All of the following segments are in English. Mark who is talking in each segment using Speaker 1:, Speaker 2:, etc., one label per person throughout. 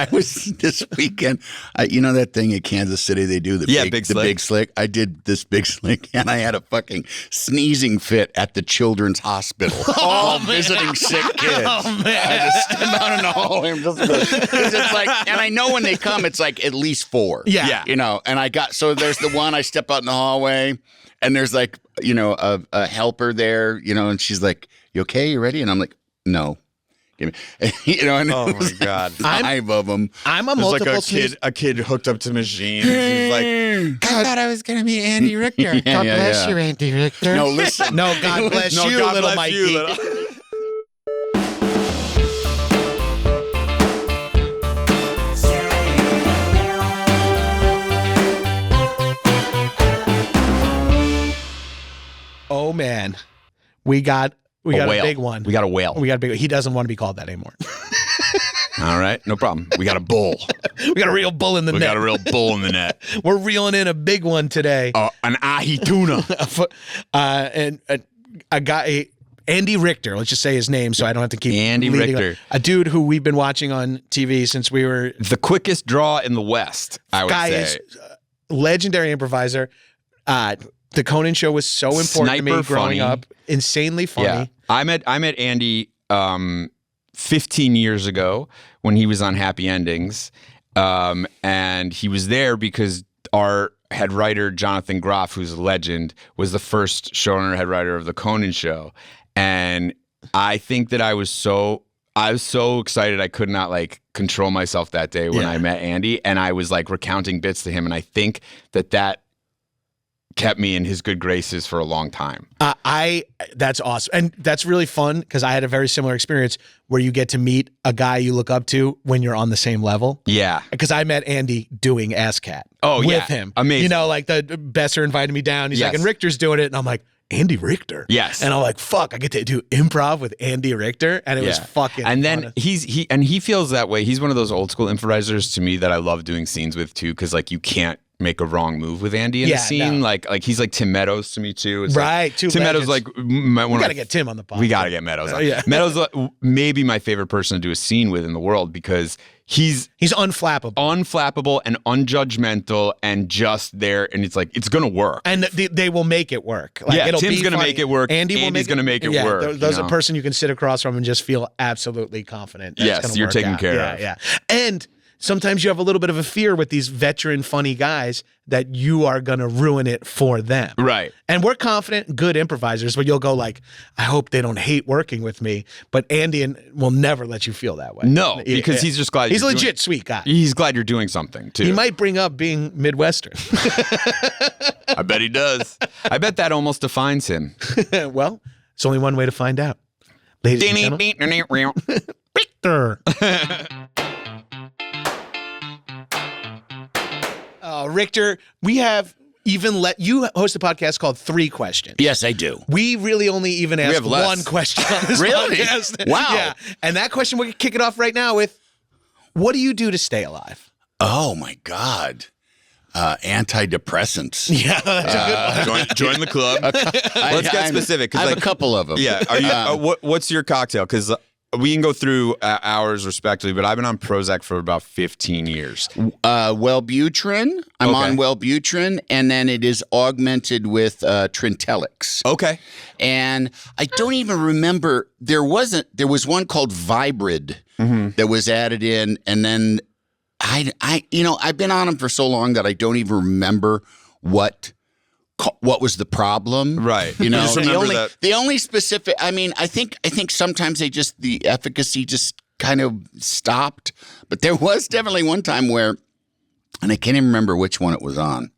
Speaker 1: I was this weekend. You know that thing in Kansas City they do the big slick. I did this big slick, and I had a fucking sneezing fit at the Children's Hospital. Visiting sick kids. Oh man! I just step out in the hallway and because it's like, and I know when they come, it's like at least 4.
Speaker 2: Yeah.
Speaker 1: You know, and so there's the one I step out in the hallway, and there's like a helper there, and she's like, "You okay? You ready?" And I'm like, "No." And
Speaker 3: oh my God,
Speaker 1: 5 of them.
Speaker 2: I'm a multiple
Speaker 3: like a kid hooked up to machines. He's like, I thought I was gonna be Andy Richter.
Speaker 2: God bless you, Andy Richter.
Speaker 1: No, listen.
Speaker 2: No, God bless you,
Speaker 3: God
Speaker 2: little
Speaker 3: bless
Speaker 2: Mikey.
Speaker 3: you, little.
Speaker 2: Oh man, we got a big one.
Speaker 3: We got a whale.
Speaker 2: He doesn't want to be called that anymore.
Speaker 3: All right, no problem. We got a bull.
Speaker 2: We got a real bull in the net.
Speaker 3: We got a real bull in the net.
Speaker 2: We're reeling in a big one today.
Speaker 3: An ahi tuna.
Speaker 2: And a guy, Andy Richter. Let's just say his name so I don't have to keep
Speaker 3: Andy Richter.
Speaker 2: A dude who we've been watching on TV since we were...
Speaker 3: The quickest draw in the West, I would say.
Speaker 2: Is legendary improviser. The Conan show was so important to me growing up. Insanely funny.
Speaker 3: Yeah. I met Andy 15 years ago when he was on Happy Endings. And he was there because our head writer, Jonathan Groff, who's a legend, was the first showrunner head writer of the Conan show. And I think that I was so excited I could not control myself that day when I met Andy. And I was recounting bits to him. And I think that kept me in his good graces for a long time.
Speaker 2: That's awesome. And that's really fun because I had a very similar experience where you get to meet a guy you look up to when you're on the same level.
Speaker 3: Yeah.
Speaker 2: Because I met Andy doing ASCAT with him.
Speaker 3: Amazing.
Speaker 2: The Besser invited me down. He's like, and Richter's doing it. And I'm like, Andy Richter.
Speaker 3: Yes.
Speaker 2: And I'm like, fuck, I get to do improv with Andy Richter. And it was fucking
Speaker 3: And then
Speaker 2: fun.
Speaker 3: he feels that way. He's one of those old school improvisers to me that I love doing scenes with too, because you can't make a wrong move with Andy in the scene.
Speaker 2: No.
Speaker 3: Like he's like Tim Meadows to me too. It's
Speaker 2: right.
Speaker 3: Tim Meadows we
Speaker 2: gotta get Tim on the podcast.
Speaker 3: We gotta get Meadows on. Yeah. Meadows maybe my favorite person to do a scene with in the world because he's unflappable and unjudgmental and just there, and it's it's gonna work.
Speaker 2: And they will make it work.
Speaker 3: Tim's gonna make it work. Andy's gonna make it work.
Speaker 2: There's a person you can sit across from and just feel absolutely confident.
Speaker 3: Yes, you're taken care of.
Speaker 2: Yeah. And sometimes you have a little bit of a fear with these veteran, funny guys that you are going to ruin it for them.
Speaker 3: Right.
Speaker 2: And we're confident, good improvisers, but you'll go I hope they don't hate working with me. But Andy will never let you feel that way.
Speaker 3: No, because he's just glad
Speaker 2: he's a legit sweet guy.
Speaker 3: He's glad you're doing something, too.
Speaker 2: He might bring up being Midwestern.
Speaker 3: I bet he does. I bet that almost defines him.
Speaker 2: Well, it's only one way to find out. Ladies and gentlemen. Richter. Richter, we have even you host a podcast called 3 Questions.
Speaker 1: Yes, I do.
Speaker 2: We really only even ask one question on this podcast.
Speaker 1: Wow.
Speaker 2: Yeah. And that question, we're going to kick it off right now with, what do you do to stay alive?
Speaker 1: Oh, my God. Antidepressants.
Speaker 2: Yeah, that's a good one.
Speaker 3: Join the club. Let's get specific.
Speaker 1: I have a couple of them.
Speaker 3: Yeah. Are you? What's your cocktail? Because we can go through ours respectively, but I've been on Prozac for about 15 years.
Speaker 1: Wellbutrin. I'm on Wellbutrin, and then it is augmented with Trintellix.
Speaker 3: Okay.
Speaker 1: And I don't even remember. There was one called Vibrid that was added in, and then I've been on them for so long that I don't even remember what was the problem.
Speaker 3: Right.
Speaker 1: The only specific, I think sometimes the efficacy just kind of stopped, but there was definitely one time where, and I can't even remember which one it was on.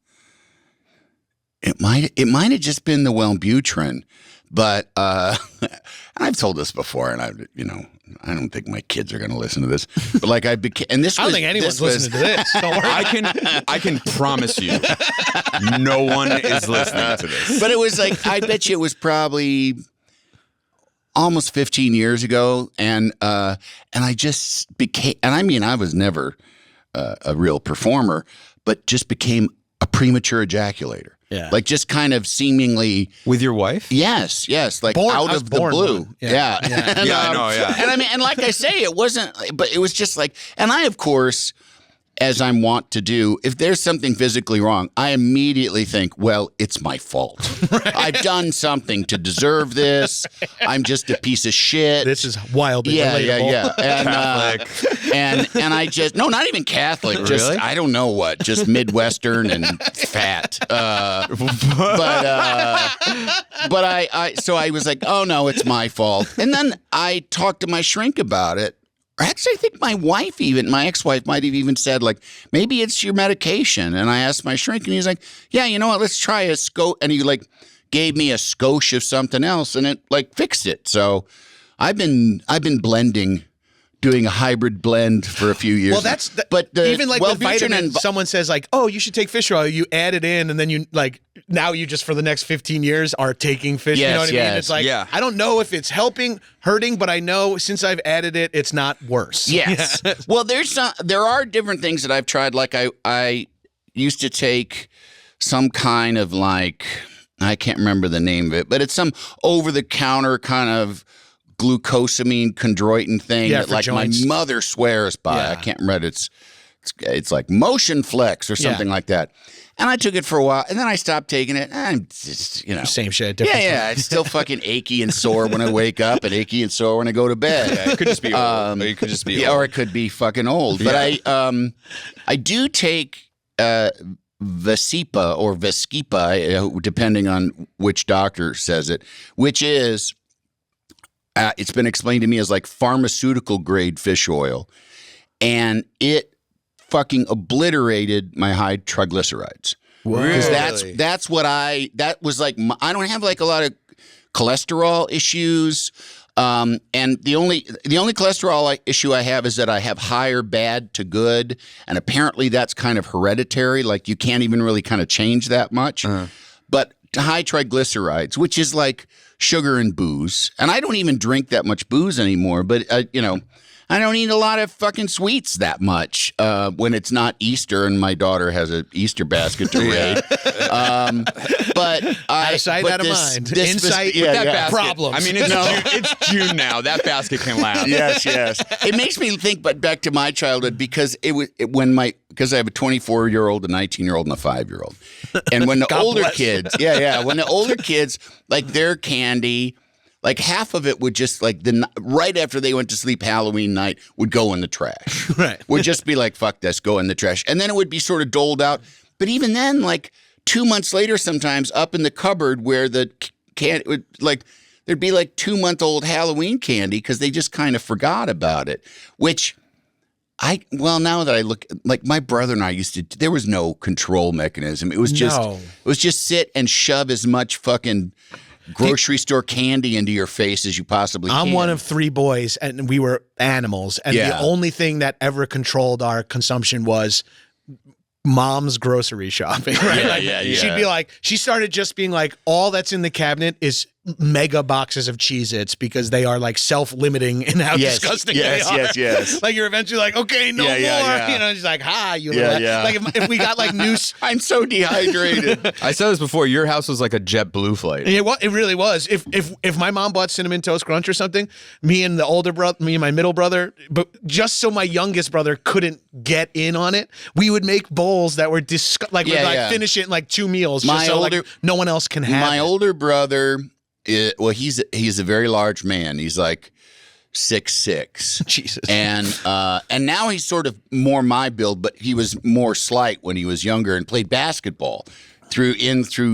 Speaker 1: It might have just been the Wellbutrin, but I've told this before, and I don't think my kids are going to listen to this, but I became, and this
Speaker 2: I don't think anyone's listening to this. Don't worry.
Speaker 3: I can promise you, no one is listening to this.
Speaker 1: But it was I bet you it was probably almost 15 years ago, and I just became, and I was never a real performer, but just became a premature ejaculator.
Speaker 2: Yeah.
Speaker 1: Like just kind of seemingly.
Speaker 3: With your wife?
Speaker 1: Yes, like
Speaker 2: I
Speaker 1: out
Speaker 2: was
Speaker 1: of the
Speaker 2: born
Speaker 1: blue.
Speaker 2: one.
Speaker 1: Yeah.
Speaker 2: Yeah.
Speaker 3: Yeah, I know, yeah.
Speaker 1: And I mean, and like I say, it wasn't, but it was just like, and I, of course, as I'm wont to do, if there's something physically wrong, I immediately think, well, it's my fault. I've done something to deserve this. I'm just a piece of shit.
Speaker 2: This is wildly relatable.
Speaker 1: Yeah. And I just, no, not even Catholic. Just,
Speaker 3: Really?
Speaker 1: I don't know what, just Midwestern and fat. But so I was like, oh no, it's my fault. And then I talked to my shrink about it. Actually, I think my ex-wife might have even said, like, maybe it's your medication. And I asked my shrink, and he's like, yeah, you know what, let's try a scope. And he, like, gave me a skosh of something else, and it, like, fixed it. So I've been blending, doing a hybrid blend for a few years.
Speaker 2: Well, that's
Speaker 1: but
Speaker 2: even like with
Speaker 1: Wellbutrin
Speaker 2: vitamins, someone says like, "Oh, you should take fish oil." You add it in, and then you like now you just for the next 15 years are taking fish.
Speaker 1: Yes,
Speaker 2: you know what I mean?
Speaker 1: yes.
Speaker 2: It's like
Speaker 3: Yeah.
Speaker 2: I don't know if it's helping, hurting, but I know since I've added it, it's not worse.
Speaker 1: Yes. Well, there are different things that I've tried. Like I used to take some kind of like, I can't remember the name of it, but it's some over-the-counter kind of glucosamine chondroitin thing
Speaker 2: Yeah,
Speaker 1: that
Speaker 2: for
Speaker 1: like
Speaker 2: joints.
Speaker 1: my mother swears by.
Speaker 2: Yeah.
Speaker 1: I can't remember it. It's like Motion Flex or something like that. And I took it for a while, and then I stopped taking it. I'm just,
Speaker 2: Same shit, different.
Speaker 1: yeah. It's still fucking achy and sore when I wake up, and achy and sore when I go to bed.
Speaker 3: Yeah, it could just be old. Or it could just be
Speaker 1: Yeah,
Speaker 3: old.
Speaker 1: or it could be fucking old. But I do take Vasipa or Vesquipa, depending on which doctor says it, which is it's been explained to me as like pharmaceutical grade fish oil, and it fucking obliterated my high triglycerides. Because that's what that was like. I don't have like a lot of cholesterol issues. And the only cholesterol issue I have is that I have higher bad to good, and apparently that's kind of hereditary. Like you can't even really kind of change that much. But high triglycerides, which is like sugar and booze, and I don't even drink that much booze anymore. But I don't eat a lot of fucking sweets that much when it's not Easter and my daughter has an Easter basket to raid. But
Speaker 2: Out of sight, out of mind. Insight,
Speaker 3: That basket,
Speaker 2: problems.
Speaker 3: I mean, it's June now. That basket can last.
Speaker 1: Yes. It makes me think, but back to my childhood because because I have a 24-year-old, a 19-year-old, and a 5-year-old, and when the older kids, when the older kids like their candy. Like half of it would just like right after they went to sleep Halloween night would go in the trash.
Speaker 2: Right.
Speaker 1: Would just be like, fuck this, go in the trash. And then it would be sort of doled out. But even then, like 2 months later sometimes up in the cupboard where the candy would like there'd be like 2-month-old Halloween candy because they just kind of forgot about it. Which now that I look, like my brother and I used to, there was no control mechanism. It was just sit and shove as much fucking grocery store candy into your face as you possibly can.
Speaker 2: I'm one of 3 boys, and we were animals, and the only thing that ever controlled our consumption was mom's grocery shopping. Right? She'd be like, she started just being like, all that's in the cabinet is mega boxes of Cheez-Its because they are like self-limiting in how disgusting they are.
Speaker 1: Yes.
Speaker 2: Like you're eventually like, okay, no more. You know, she's like, you know, like if we got like new.
Speaker 1: I'm so dehydrated.
Speaker 3: I said this before. Your house was like a JetBlue flight.
Speaker 2: It really was. If my mom bought Cinnamon Toast Crunch or something, me and my middle brother, but just so my youngest brother couldn't get in on it, we would make bowls that were we'd finish it in like 2 meals, just so like no one else can have
Speaker 1: my
Speaker 2: it.
Speaker 1: older brother. He's a very large man. He's like 6'6".
Speaker 2: Jesus.
Speaker 1: And now he's sort of more my build, but he was more slight when he was younger and played basketball through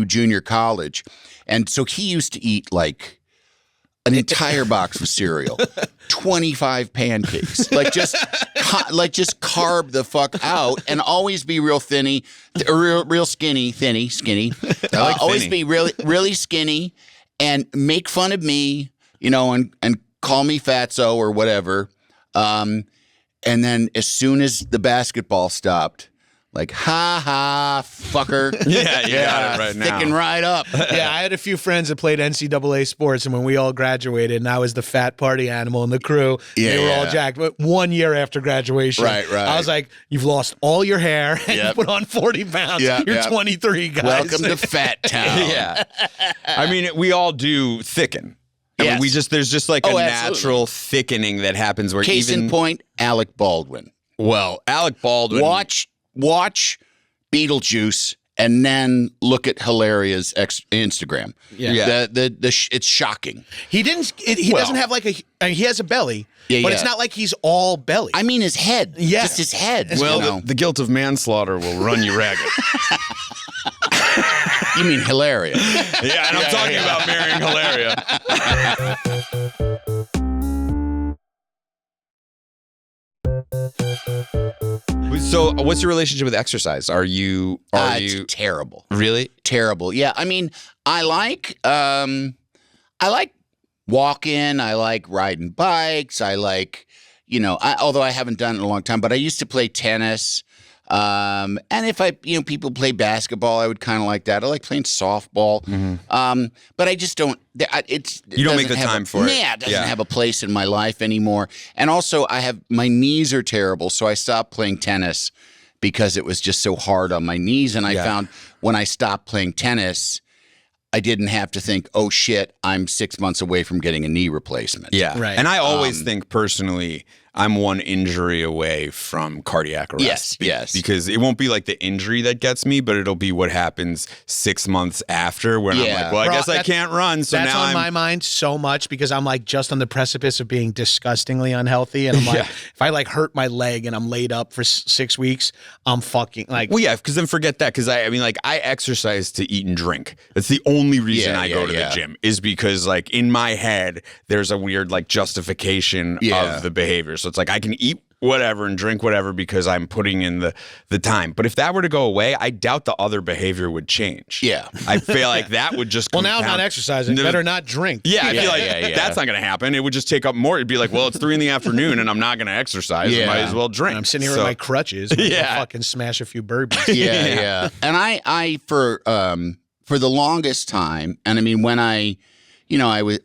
Speaker 1: junior college. And so he used to eat like an entire box of cereal, 25 pancakes, like just carb the fuck out and always be real skinny. Always be really skinny. And make fun of me, and call me fatso or whatever. And then as soon as the basketball stopped, Like, ha ha, fucker.
Speaker 3: Yeah, you got it right now.
Speaker 1: Sticking right up.
Speaker 2: Yeah, I had a few friends that played NCAA sports, and when we all graduated, and I was the fat party animal in the crew, they were all jacked. But 1 year after graduation,
Speaker 1: right.
Speaker 2: I was like, you've lost all your hair, and you put on 40 pounds. You're 23, guys.
Speaker 1: Welcome to Fat Town.
Speaker 3: Yeah. I mean, we all do thicken. I mean, there's just like a natural thickening that happens where
Speaker 1: Case in point, Alec Baldwin.
Speaker 3: Well, Alec Baldwin.
Speaker 1: Watch Beetlejuice and then look at Hilaria's Instagram.
Speaker 3: Yeah.
Speaker 1: It's shocking.
Speaker 2: He didn't. He doesn't have like he has a belly, but it's not like he's all belly.
Speaker 1: I mean, his head.
Speaker 2: Yeah.
Speaker 1: Just his head.
Speaker 3: Well, the guilt of manslaughter will run you ragged.
Speaker 1: You mean Hilaria?
Speaker 3: Yeah, and I'm talking about marrying Hilaria. So, what's your relationship with exercise? Are you
Speaker 1: It's terrible.
Speaker 3: Really?
Speaker 1: Terrible. Yeah, I mean, I like walking, I like riding bikes, I like, although I haven't done it in a long time, but I used to play tennis. And if people play basketball, I would kind of like that. I like playing softball. But I just don't.
Speaker 3: You don't make the time for it.
Speaker 1: Yeah, it doesn't have a place in my life anymore. And also, my knees are terrible, so I stopped playing tennis because it was just so hard on my knees. And I found when I stopped playing tennis, I didn't have to think, oh shit, I'm 6 months away from getting a knee replacement.
Speaker 3: Yeah, right. And I always think personally, I'm one injury away from cardiac arrest.
Speaker 1: Yes.
Speaker 3: Because it won't be like the injury that gets me, but it'll be what happens 6 months after when I'm like, well, I guess I can't run. So
Speaker 2: that's
Speaker 3: now
Speaker 2: on my mind so much because I'm like just on the precipice of being disgustingly unhealthy. And I'm like, if I like hurt my leg and I'm laid up for 6 weeks, I'm fucking like.
Speaker 3: Well, yeah, because then forget that. Because I exercise to eat and drink. That's the only reason I go to the gym is because like in my head, there's a weird like justification of the behavior. So it's like I can eat whatever and drink whatever because I'm putting in the time. But if that were to go away, I doubt the other behavior would change.
Speaker 1: Yeah.
Speaker 3: I feel like that would just
Speaker 2: well, now I'm not exercising. Better not drink.
Speaker 3: Yeah, I feel like that's not going to happen. It would just take up more. It'd be like, well, it's 3 PM and I'm not going to exercise. I might as well drink.
Speaker 2: And I'm sitting here with my crutches. Fucking smash a few burpees.
Speaker 1: Yeah. And I for the longest time, and I mean when I was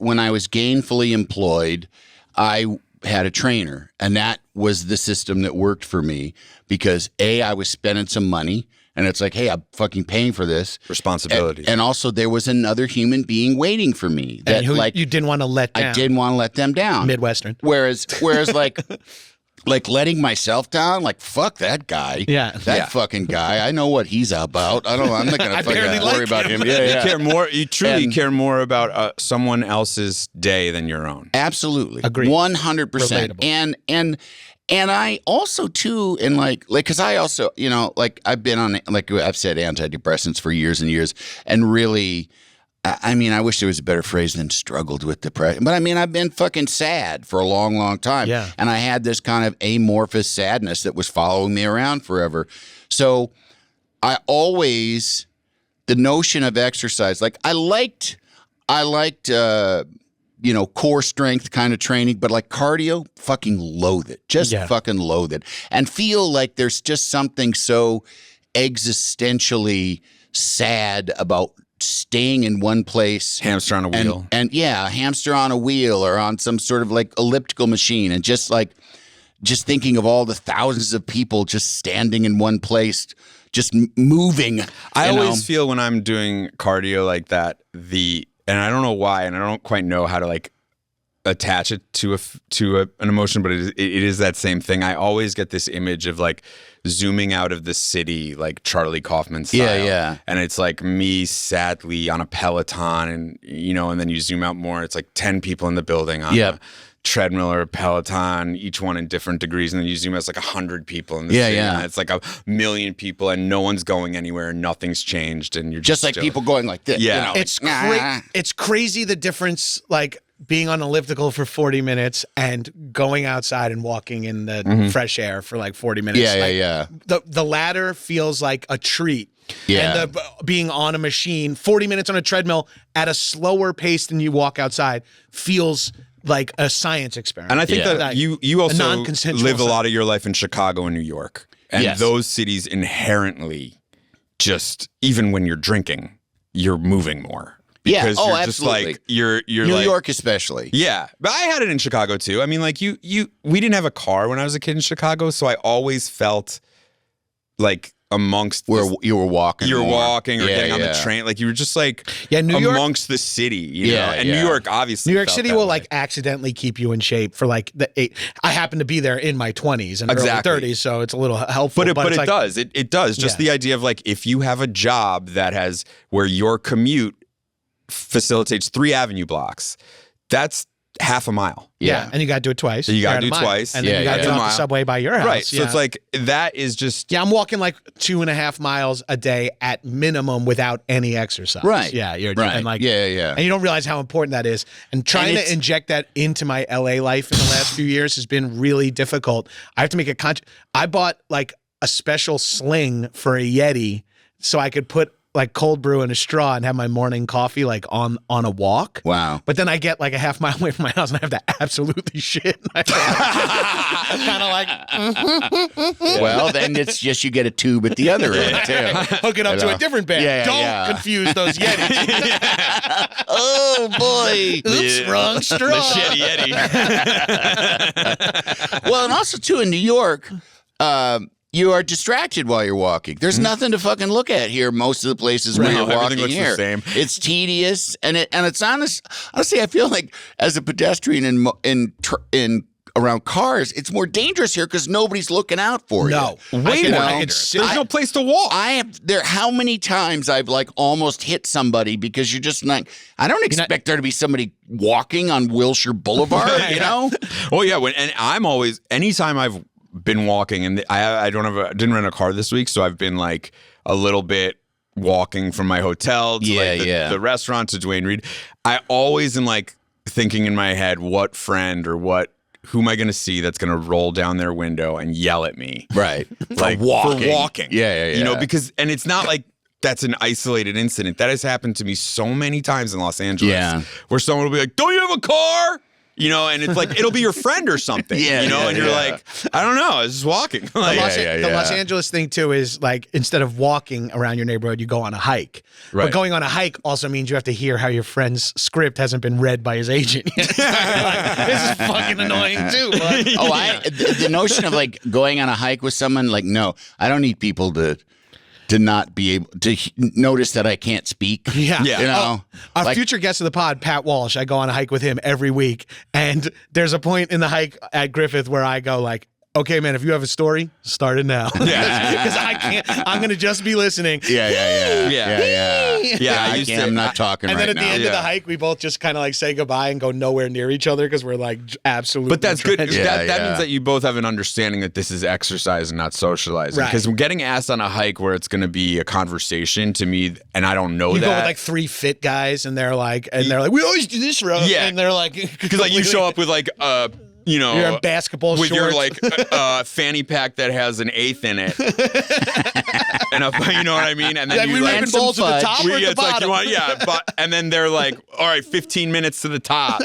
Speaker 1: gainfully employed, I had a trainer, and that was the system that worked for me because I was spending some money, and it's like, hey, I'm fucking paying for this
Speaker 3: responsibility,
Speaker 1: and also there was another human being waiting for me that
Speaker 2: and who you didn't want to let down.
Speaker 1: I didn't want to let them down.
Speaker 2: Midwestern.
Speaker 1: Whereas like letting myself down, like fuck that guy.
Speaker 2: Yeah.
Speaker 1: That fucking guy. I know what he's about. I'm not gonna fucking worry about him.
Speaker 3: You truly care more about someone else's day than your own.
Speaker 1: Absolutely.
Speaker 2: Agreed.
Speaker 1: 100%. And I also too, and like because I also, like I've been on, like I've said, antidepressants for years and years, and really, I mean, I wish there was a better phrase than struggled with depression. But I mean, I've been fucking sad for a long, long time.
Speaker 2: Yeah.
Speaker 1: And I had this kind of amorphous sadness that was following me around forever. So the notion of exercise, like I liked core strength kind of training, but like cardio, fucking loathe it. Fucking loathe it. And feel like there's just something so existentially sad about staying in one place,
Speaker 3: hamster on a wheel,
Speaker 1: and hamster on a wheel or on some sort of like elliptical machine, and just thinking of all the thousands of people just standing in one place, just moving.
Speaker 3: I always feel when I'm doing cardio like that, and I don't know why, and I don't quite know how to like attach it to an emotion, but it is that same thing. I always get this image of like zooming out of the city, like Charlie Kaufman style.
Speaker 1: Yeah.
Speaker 3: And it's like me sadly on a Peloton, and and then you zoom out more. It's like 10 people in the building on a treadmill or a Peloton, each one in different degrees, and then you zoom out, it's like 100 people in the city. And it's like 1 million people, and no one's going anywhere, and nothing's changed, and you're just
Speaker 1: like people going like this.
Speaker 3: Yeah,
Speaker 2: it's crazy the difference, like being on elliptical for 40 minutes and going outside and walking in the fresh air for like 40 minutes. The latter feels like a treat.
Speaker 1: Yeah.
Speaker 2: And being on a machine, 40 minutes on a treadmill at a slower pace than you walk outside feels like a science experiment.
Speaker 3: And I think that
Speaker 2: Like,
Speaker 3: you also
Speaker 2: non-consensual
Speaker 3: live a lot of your life in Chicago and New York. And those cities inherently just, even when you're drinking, you're moving more. Because you're just
Speaker 1: absolutely.
Speaker 3: like you're
Speaker 1: New
Speaker 3: like,
Speaker 1: York especially.
Speaker 3: Yeah. But I had it in Chicago too. I mean, like we didn't have a car when I was a kid in Chicago, so I always felt like amongst
Speaker 1: where you were walking.
Speaker 3: You're
Speaker 1: more.
Speaker 3: walking or getting on the train. Like you were just like
Speaker 2: New York,
Speaker 3: amongst the city, you know? And New York obviously.
Speaker 2: New York
Speaker 3: felt
Speaker 2: City
Speaker 3: that
Speaker 2: will
Speaker 3: way.
Speaker 2: like accidentally keep you in shape for like I happen to be there in my 20s and early 30s, so it's a little helpful.
Speaker 3: But it
Speaker 2: like,
Speaker 3: does. It does. Just the idea of like if you have a job that has where your commute facilitates 3 avenue blocks, that's half a mile.
Speaker 2: Yeah. And you got to do it twice.
Speaker 3: So you got to do twice.
Speaker 2: And then you got to get off the subway by your house.
Speaker 3: Right. So it's like, that is just.
Speaker 2: Yeah, I'm walking like 2.5 miles a day at minimum without any exercise.
Speaker 1: Right.
Speaker 2: Yeah. You're
Speaker 1: right.
Speaker 2: And like,
Speaker 1: And
Speaker 2: you don't realize how important that is. And trying to inject that into my LA life in the last few years has been really difficult. I have to make a I bought like a special sling for a Yeti so I could put like cold brew in a straw and have my morning coffee like on a walk.
Speaker 1: Wow.
Speaker 2: But then I get like a half mile away from my house and I have to absolutely shit. I'm kind of like,
Speaker 1: well, then it's just you get a tube at the other end too.
Speaker 2: Hook it up to a different band. Don't confuse those Yetis.
Speaker 1: Oh boy.
Speaker 2: Oops, wrong straw.
Speaker 3: The shitty Yeti.
Speaker 1: Well, and also too in New York, you are distracted while you're walking. There's nothing to fucking look at here. Most of the places where you're walking
Speaker 3: looks
Speaker 1: here,
Speaker 3: the same.
Speaker 1: It's tedious, and it's honest. Honestly, I feel like as a pedestrian in around cars, it's more dangerous here because nobody's looking out for you.
Speaker 2: No,
Speaker 3: way more dangerous. There's no place to walk.
Speaker 1: I have there. How many times I've like almost hit somebody because you're just not. I don't expect there to be somebody walking on Wilshire Boulevard. You know?
Speaker 3: Oh yeah. Anytime I've been walking, and I didn't rent a car this week, so I've been like a little bit walking from my hotel to the restaurant to Duane Reade. I always am like thinking in my head, what friend or who am I going to see that's going to roll down their window and yell at me?
Speaker 1: Right.
Speaker 3: Like for walking.
Speaker 1: Yeah.
Speaker 3: You know, because, and it's not like that's an isolated incident. That has happened to me so many times in Los Angeles where someone will be like, don't you have a car? You know, and it's like, it'll be your friend or something, you know, and you're like, I don't know, I was just walking. Like,
Speaker 2: the Los Angeles thing, too, is like, instead of walking around your neighborhood, you go on a hike.
Speaker 3: Right.
Speaker 2: But going on a hike also means you have to hear how your friend's script hasn't been read by his agent yet. Like, this is fucking annoying, too. But,
Speaker 1: the notion of like going on a hike with someone, like, no, I don't need people to not be able to notice that I can't speak.
Speaker 2: Yeah.
Speaker 1: You know?
Speaker 2: Our future guest of the pod, Pat Walsh, I go on a hike with him every week. And there's a point in the hike at Griffith where I go like, okay, man, if you have a story, start it now. Because I can't. I'm going to just be listening.
Speaker 1: Yeah. I'm not talking
Speaker 2: and
Speaker 1: right now.
Speaker 2: And then at the end of the hike, we both just kind of like say goodbye and go nowhere near each other because we're like absolutely.
Speaker 3: But that's good.
Speaker 2: drenched.
Speaker 3: That means that you both have an understanding that this is exercise and not socializing.
Speaker 2: Right.
Speaker 3: Because getting asked on a hike where it's going to be a conversation to me, and I don't know
Speaker 2: you
Speaker 3: that.
Speaker 2: go with like 3 fit guys, and they're like, we always do this route.
Speaker 3: Yeah.
Speaker 2: And they're like,
Speaker 3: because like you show up with like you know,
Speaker 2: you're in basketball
Speaker 3: with
Speaker 2: shorts.
Speaker 3: your like fanny pack that has an eighth in it, and you know what I mean. And then
Speaker 2: like,
Speaker 3: you
Speaker 2: we
Speaker 3: like
Speaker 2: ripping balls at the top or at the
Speaker 3: it's
Speaker 2: bottom.
Speaker 3: like you want, and then they're like, all right, 15 minutes to the top.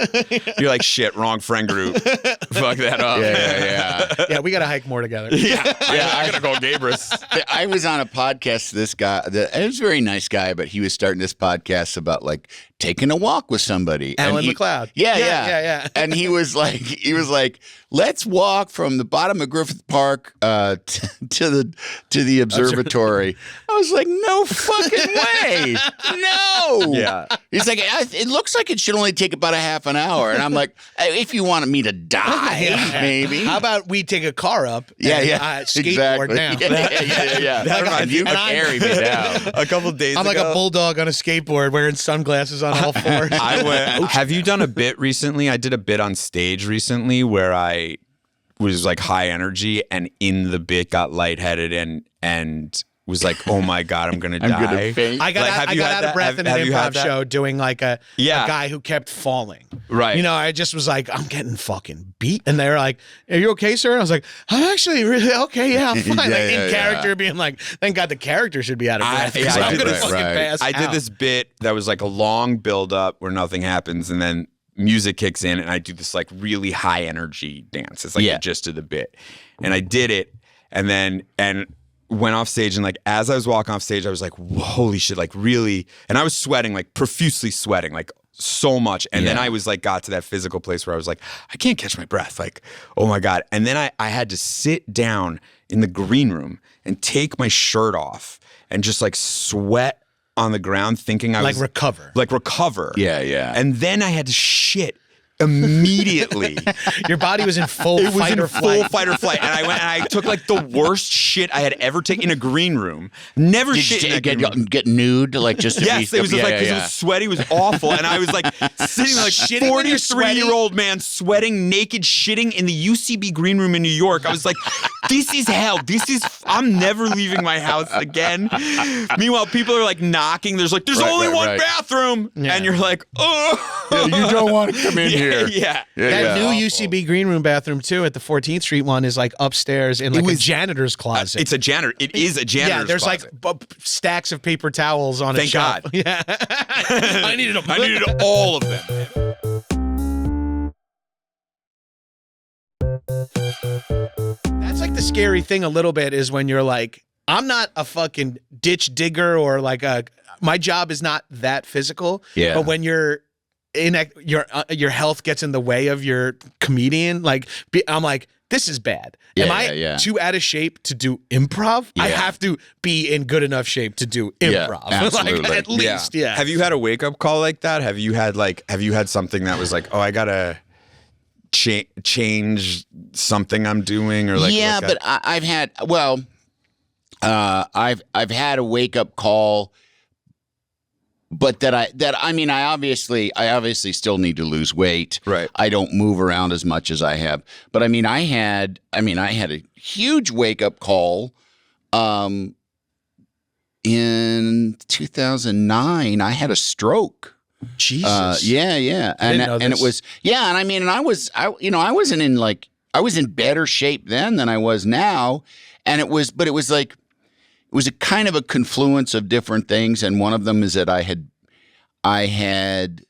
Speaker 3: You're like, shit, wrong friend group. Fuck that up.
Speaker 2: Yeah, we got to hike more together.
Speaker 3: I gotta call Gabrus.
Speaker 1: I was on a podcast. This guy, he was a very nice guy, but he was starting this podcast about like taking a walk with somebody.
Speaker 2: Alan McLeod.
Speaker 1: Yeah. And he was like, let's walk from the bottom of Griffith Park to the observatory. I was like, no fucking way. No.
Speaker 3: Yeah.
Speaker 1: He's like, it looks like it should only take about a half an hour. And I'm like, if you wanted me to die, maybe.
Speaker 2: How about we take a car up?
Speaker 1: Exactly.
Speaker 2: Skateboard down.
Speaker 1: Yeah. And you can carry me down.
Speaker 3: A couple days
Speaker 2: I'm like
Speaker 3: ago,
Speaker 2: a bulldog on a skateboard wearing sunglasses on all fours.
Speaker 3: Have you done a bit recently? I did a bit on stage recently where I was like high energy and in the bit got lightheaded and was like, oh my God, I'm gonna die.
Speaker 1: I'm gonna faint.
Speaker 2: I got out of breath in an improv show doing like a guy who kept falling.
Speaker 3: Right.
Speaker 2: You know, I just was like, I'm getting fucking beat. And they were like, are you okay, sir? And I was like, I'm actually really okay. Yeah, I'm fine. In character being like, thank God the character should be out of breath. because I'm going to fucking pass
Speaker 3: I did
Speaker 2: out.
Speaker 3: this bit that was like a long build up where nothing happens. And then music kicks in and I do this like really high energy dance. It's like the gist of the bit. And I did it and went off stage, and like as I was walking off stage, I was like, holy shit, like really, and I was sweating, like profusely sweating, like so much. And then I was like, got to that physical place where I was like, I can't catch my breath, like, oh my God. And then I had to sit down in the green room and take my shirt off and just like sweat on the ground, thinking I was
Speaker 2: recover.
Speaker 3: Yeah. And then I had to shit immediately.
Speaker 2: Your body was in full fight or flight.
Speaker 3: And I went and I took like the worst shit I had ever taken in a green room. Never shit in a green room.
Speaker 1: Get nude, like just to
Speaker 3: yes, it was just like because it was sweaty, it was awful, and I was like sitting like 43-year-old man sweating naked, shitting in the UCB green room in New York. I was like, this is hell. I'm never leaving my house again. Meanwhile, people are like knocking. There's only one bathroom, and you're like, oh,
Speaker 1: you don't want to come in here.
Speaker 2: Yeah. That new UCB green room bathroom too at the 14th Street one is like upstairs in like a janitor's closet.
Speaker 3: It's a janitor. It is a janitor's
Speaker 2: there's
Speaker 3: closet.
Speaker 2: like stacks of paper towels on a shelf.
Speaker 3: Thank
Speaker 2: God. Yeah.
Speaker 3: I needed all of them.
Speaker 2: That's like the scary thing a little bit is when you're like, I'm not a fucking ditch digger or like my job is not that physical.
Speaker 1: Yeah.
Speaker 2: But when your health gets in the way of your comedian, I'm like, this is bad. Am I too out of shape to do improv? I have to be in good enough shape to do improv.
Speaker 1: Absolutely.
Speaker 2: Like, at least, yeah.
Speaker 3: Have you had a wake up call like that? Have you had something that was like, oh, I gotta change something I'm doing, or like?
Speaker 1: Yeah, but I've had I've had a wake up call. But I obviously still need to lose weight.
Speaker 3: Right.
Speaker 1: I don't move around as much as I have. But I had a huge wake up call. In 2009, I had a stroke.
Speaker 2: Jesus.
Speaker 1: Yeah. And it was and I was in better shape then than I was now. And it was a kind of a confluence of different things, and one of them is that I had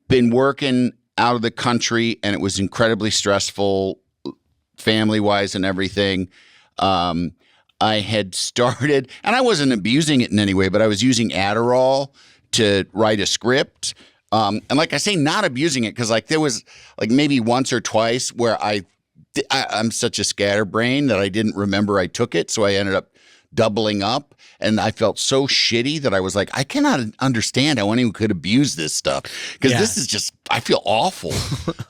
Speaker 1: been working out of the country, and it was incredibly stressful, family-wise and everything. I had started, and I wasn't abusing it in any way, but I was using Adderall to write a script, and like I say, not abusing it because like there was like maybe once or twice where I'm such a scatterbrain that I didn't remember I took it, so I ended up doubling up, and I felt so shitty that I was like, I cannot understand how anyone could abuse this stuff because this is just, I feel awful.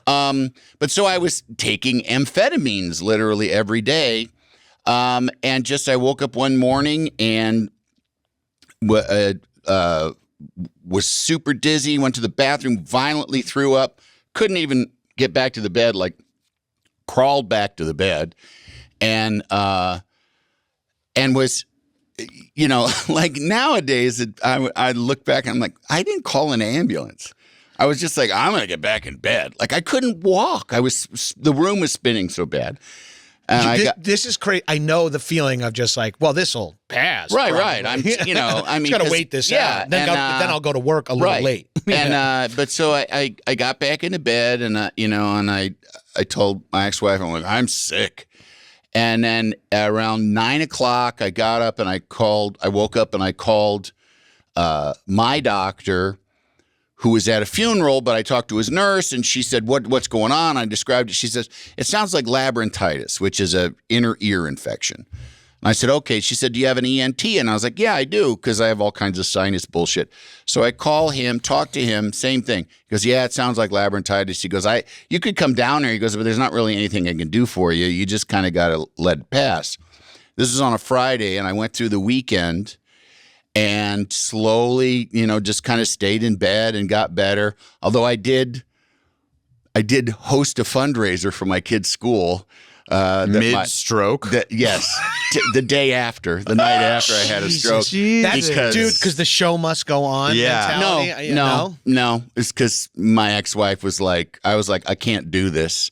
Speaker 1: But so I was taking amphetamines literally every day, and just I woke up one morning and was super dizzy, went to the bathroom, violently threw up, couldn't even get back to the bed, like crawled back to the bed, and was, like nowadays, I look back and I'm like, I didn't call an ambulance. I was just like, I'm going to get back in bed. Like I couldn't walk. The room was spinning so bad. And
Speaker 2: this is crazy. I know the feeling of just like, well, this will pass.
Speaker 1: Right.
Speaker 2: I'm just got to wait this out. Then I'll go to work a little late.
Speaker 1: And, but so I got back into bed and, and I told my ex-wife, I'm like, I'm sick. And then around 9 o'clock, I got up and I woke up and I called my doctor, who was at a funeral, but I talked to his nurse and she said, what's going on? I described it. She says, it sounds like labyrinthitis, which is an inner ear infection. And I said, okay. She said, do you have an ENT? And I was like, yeah, I do, because I have all kinds of sinus bullshit. So I call him, talk to him, same thing. He goes, yeah, it sounds like labyrinthitis. He goes, you could come down here. He goes, but there's not really anything I can do for you. You just kind of got to let it pass. This was on a Friday, and I went through the weekend and slowly, just kind of stayed in bed and got better. Although I did host a fundraiser for my kid's school.
Speaker 3: Mid-stroke?
Speaker 1: Yes. The day after, the night after I had a stroke.
Speaker 2: That's because the show must go on.
Speaker 1: Yeah. No. It's because my ex-wife was like, I was like, I can't do this.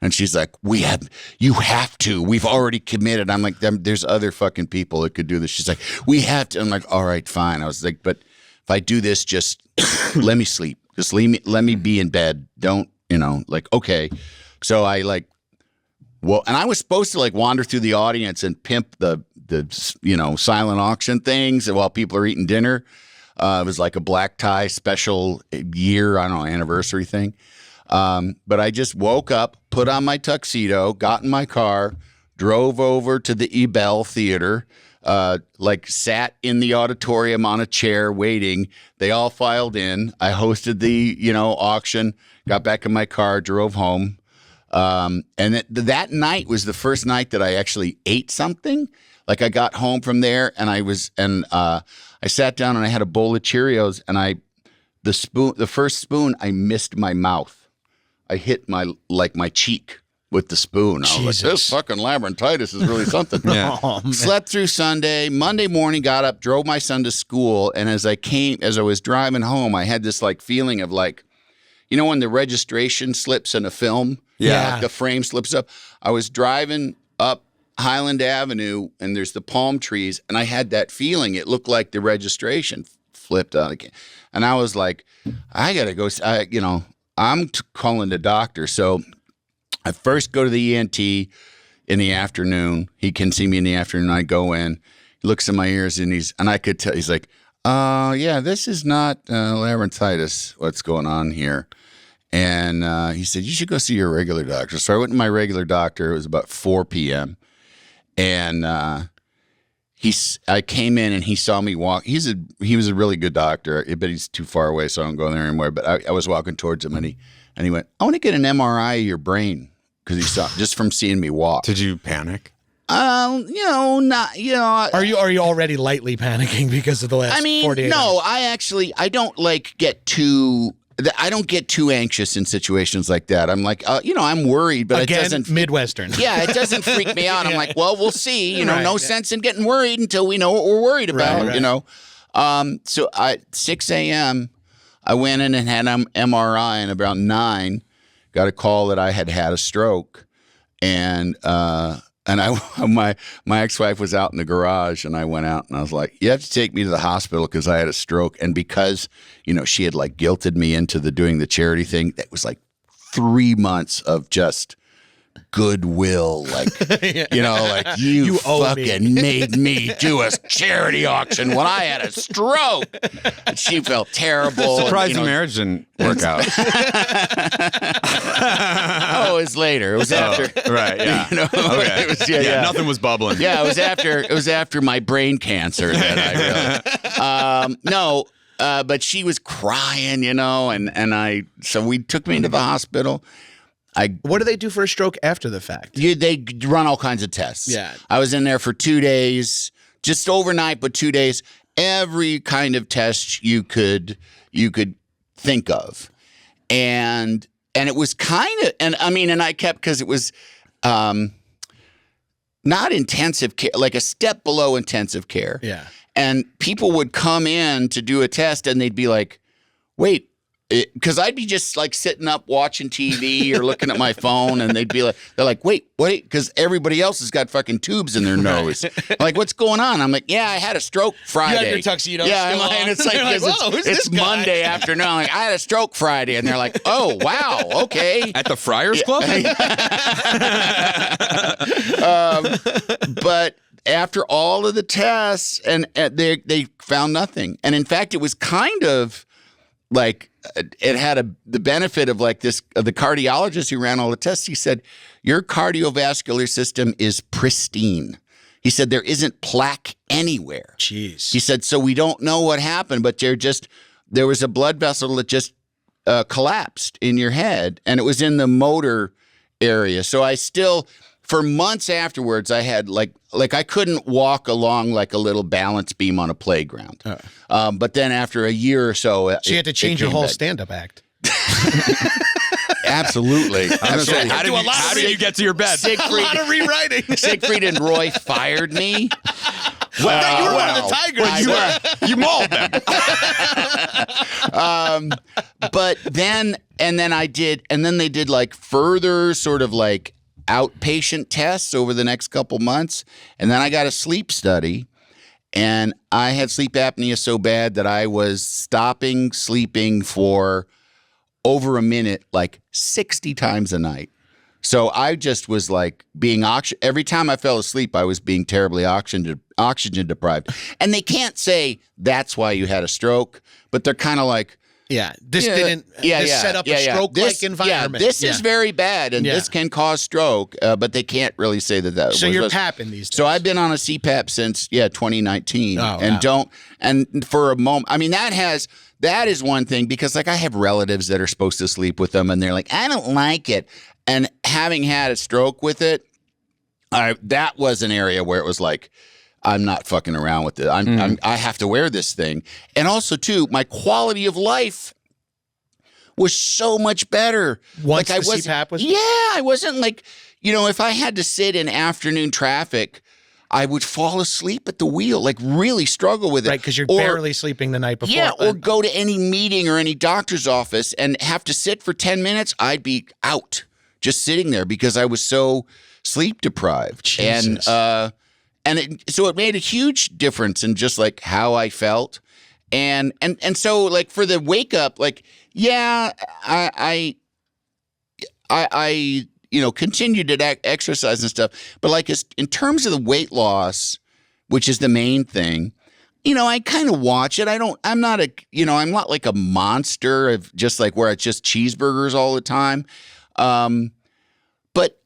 Speaker 1: And she's like, you have to. We've already committed. I'm like, there's other fucking people that could do this. She's like, we have to. I'm like, all right, fine. I was like, but if I do this, just let me sleep. Just let me be in bed. Don't, okay. So I and I was supposed to wander through the audience and pimp the silent auction things while people are eating dinner. It was like a black tie special year, anniversary thing. But I just woke up, put on my tuxedo, got in my car, drove over to the Ebell Theater, sat in the auditorium on a chair waiting. They all filed in. I hosted the, auction, got back in my car, drove home. And that night was the first night that I actually ate something. I got home from there and I sat down and I had a bowl of Cheerios and the first spoon, I missed my mouth. I hit my cheek with the spoon. I was like, this fucking labyrinthitis is really something.
Speaker 3: Yeah.
Speaker 1: Slept through Sunday. Monday morning, got up, drove my son to school. And as I was driving home, I had this feeling of when the registration slips in a film?
Speaker 3: Yeah.
Speaker 1: The frame slips up. I was driving up Highland Avenue and there's the palm trees. And I had that feeling. It looked like the registration flipped out again. And I was like, I got to go, I'm calling the doctor. So I first go to the ENT in the afternoon. He can see me in the afternoon. I go in, he looks in my ears and I could tell, he's like, yeah, this is not labyrinthitis. What's going on here? And he said, you should go see your regular doctor. So I went to my regular doctor. It was about 4 p.m. And I came in and he saw me walk. He was a really good doctor, but he's too far away, so I don't go there anymore. But I was walking towards him and he went, I want to get an MRI of your brain because he saw just from seeing me walk.
Speaker 3: Did you panic?
Speaker 1: Not.
Speaker 2: Are you already lightly panicking because of the last 48
Speaker 1: no,
Speaker 2: hours?
Speaker 1: I don't get too. I don't get too anxious in situations like that. I'm like, I'm worried, but
Speaker 2: Again,
Speaker 1: it doesn't.
Speaker 2: Midwestern.
Speaker 1: Yeah, it doesn't freak me out. I'm like, well, we'll see.
Speaker 2: Right,
Speaker 1: no sense in getting worried until we know what we're worried about.
Speaker 2: Right.
Speaker 1: So at 6 a.m., I went in and had an MRI, and about 9, got a call that I had a stroke, and my ex-wife was out in the garage, and I went out and I was like, you have to take me to the hospital because I had a stroke. And because, she had guilted me into doing the charity thing, that was 3 months of just goodwill. You fucking made me do a charity auction when I had a stroke. And she felt terrible.
Speaker 3: Surprised the marriage didn't work out.
Speaker 1: Oh, it was later. It was after.
Speaker 3: Right, yeah. Okay.
Speaker 1: It was,
Speaker 3: nothing was bubbling.
Speaker 1: Yeah, it was after my brain cancer that I really. But she was crying, so we took me into the hospital.
Speaker 2: What do they do for a stroke after the fact?
Speaker 1: They run all kinds of tests.
Speaker 2: Yeah.
Speaker 1: I was in there for 2 days, just overnight, but 2 days. Every kind of test you could think of, and it was kind of, and I kept, because it was not intensive care, like a step below intensive care.
Speaker 2: Yeah.
Speaker 1: And people would come in to do a test, and they'd be like, "Wait." Because I'd be just sitting up watching TV or looking at my phone, and they're like, wait, because everybody else has got fucking tubes in their nose. Like, what's going on? I'm like, yeah, I had a stroke Friday.
Speaker 2: You had your tuxedo.
Speaker 1: Yeah, and it's like, it's Monday afternoon. I'm like, I had a stroke Friday, and they're like, oh wow, okay.
Speaker 3: At the Friars Club.
Speaker 1: But after all of the tests, and they found nothing, and in fact, it was kind of it had the benefit of the cardiologist who ran all the tests. He said, your cardiovascular system is pristine. He said, there isn't plaque anywhere.
Speaker 2: Jeez.
Speaker 1: He said, so we don't know what happened, but there was a blood vessel that just collapsed in your head, and it was in the motor area. So I still, for months afterwards, I had I couldn't walk along like a little balance beam on a playground. But then after a year or so,
Speaker 2: you had to change your whole stand-up act.
Speaker 1: Absolutely.
Speaker 3: How did you get to your bed?
Speaker 2: A lot of rewriting.
Speaker 1: Siegfried and Roy fired me.
Speaker 2: You were one of the Tigers.
Speaker 3: You mauled them.
Speaker 1: But then they did further sort of outpatient tests over the next couple months. And then I got a sleep study, and I had sleep apnea so bad that I was stopping sleeping for over a minute like 60 times a night. So I just was like being every time I fell asleep, I was being terribly oxygen deprived. And they can't say that's why you had a stroke, but they're kind of like,
Speaker 2: this set up a stroke-like environment.
Speaker 1: This is very bad, and this can cause stroke, but they can't really say that.
Speaker 2: So you're PAPing these days.
Speaker 1: So I've been on a CPAP since 2019, and for a moment, I mean that is one thing, because like I have relatives that are supposed to sleep with them, and they're like, I don't like it, and having had a stroke with it, that was an area where it was like, I'm not fucking around with it. I have to wear this thing. And also, too, my quality of life was so much better.
Speaker 2: Once the CPAP was?
Speaker 1: Yeah, I wasn't like, if I had to sit in afternoon traffic, I would fall asleep at the wheel, like really struggle with it.
Speaker 2: Right, because you're barely sleeping the night before.
Speaker 1: Yeah, or go to any meeting or any doctor's office and have to sit for 10 minutes. I'd be out just sitting there because I was so sleep deprived.
Speaker 2: Jesus.
Speaker 1: So it made a huge difference in just like how I felt. And so like for the wake up, like, I continued to exercise and stuff, but like in terms of the weight loss, which is the main thing, I kind of watch it. I'm not like a monster of just like where it's just cheeseburgers all the time. But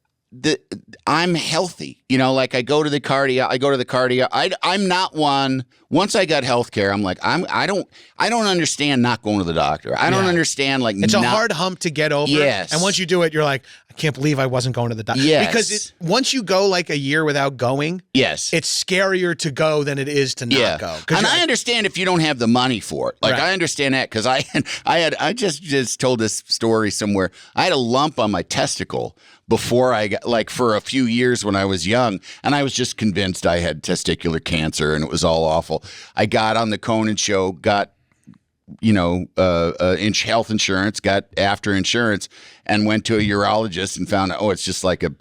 Speaker 1: I'm healthy, like I go to the cardio. I'm not one. Once I got healthcare, I'm like, I don't understand not going to the doctor. I don't understand like
Speaker 2: it's a hard hump to get over.
Speaker 1: Yes.
Speaker 2: And once you do it, you're like, I can't believe I wasn't going to the doctor.
Speaker 1: Yes.
Speaker 2: Because once you go like a year without going,
Speaker 1: yes,
Speaker 2: it's scarier to go than it is to not go.
Speaker 1: And I understand if you don't have the money for it. Like I understand that, because I just told this story somewhere. I had a lump on my testicle before I got, like, for a few years when I was young, and I was just convinced I had testicular cancer and it was all awful. I got on the Conan show, got health insurance, got after insurance, and went to a urologist and found out, it's just like a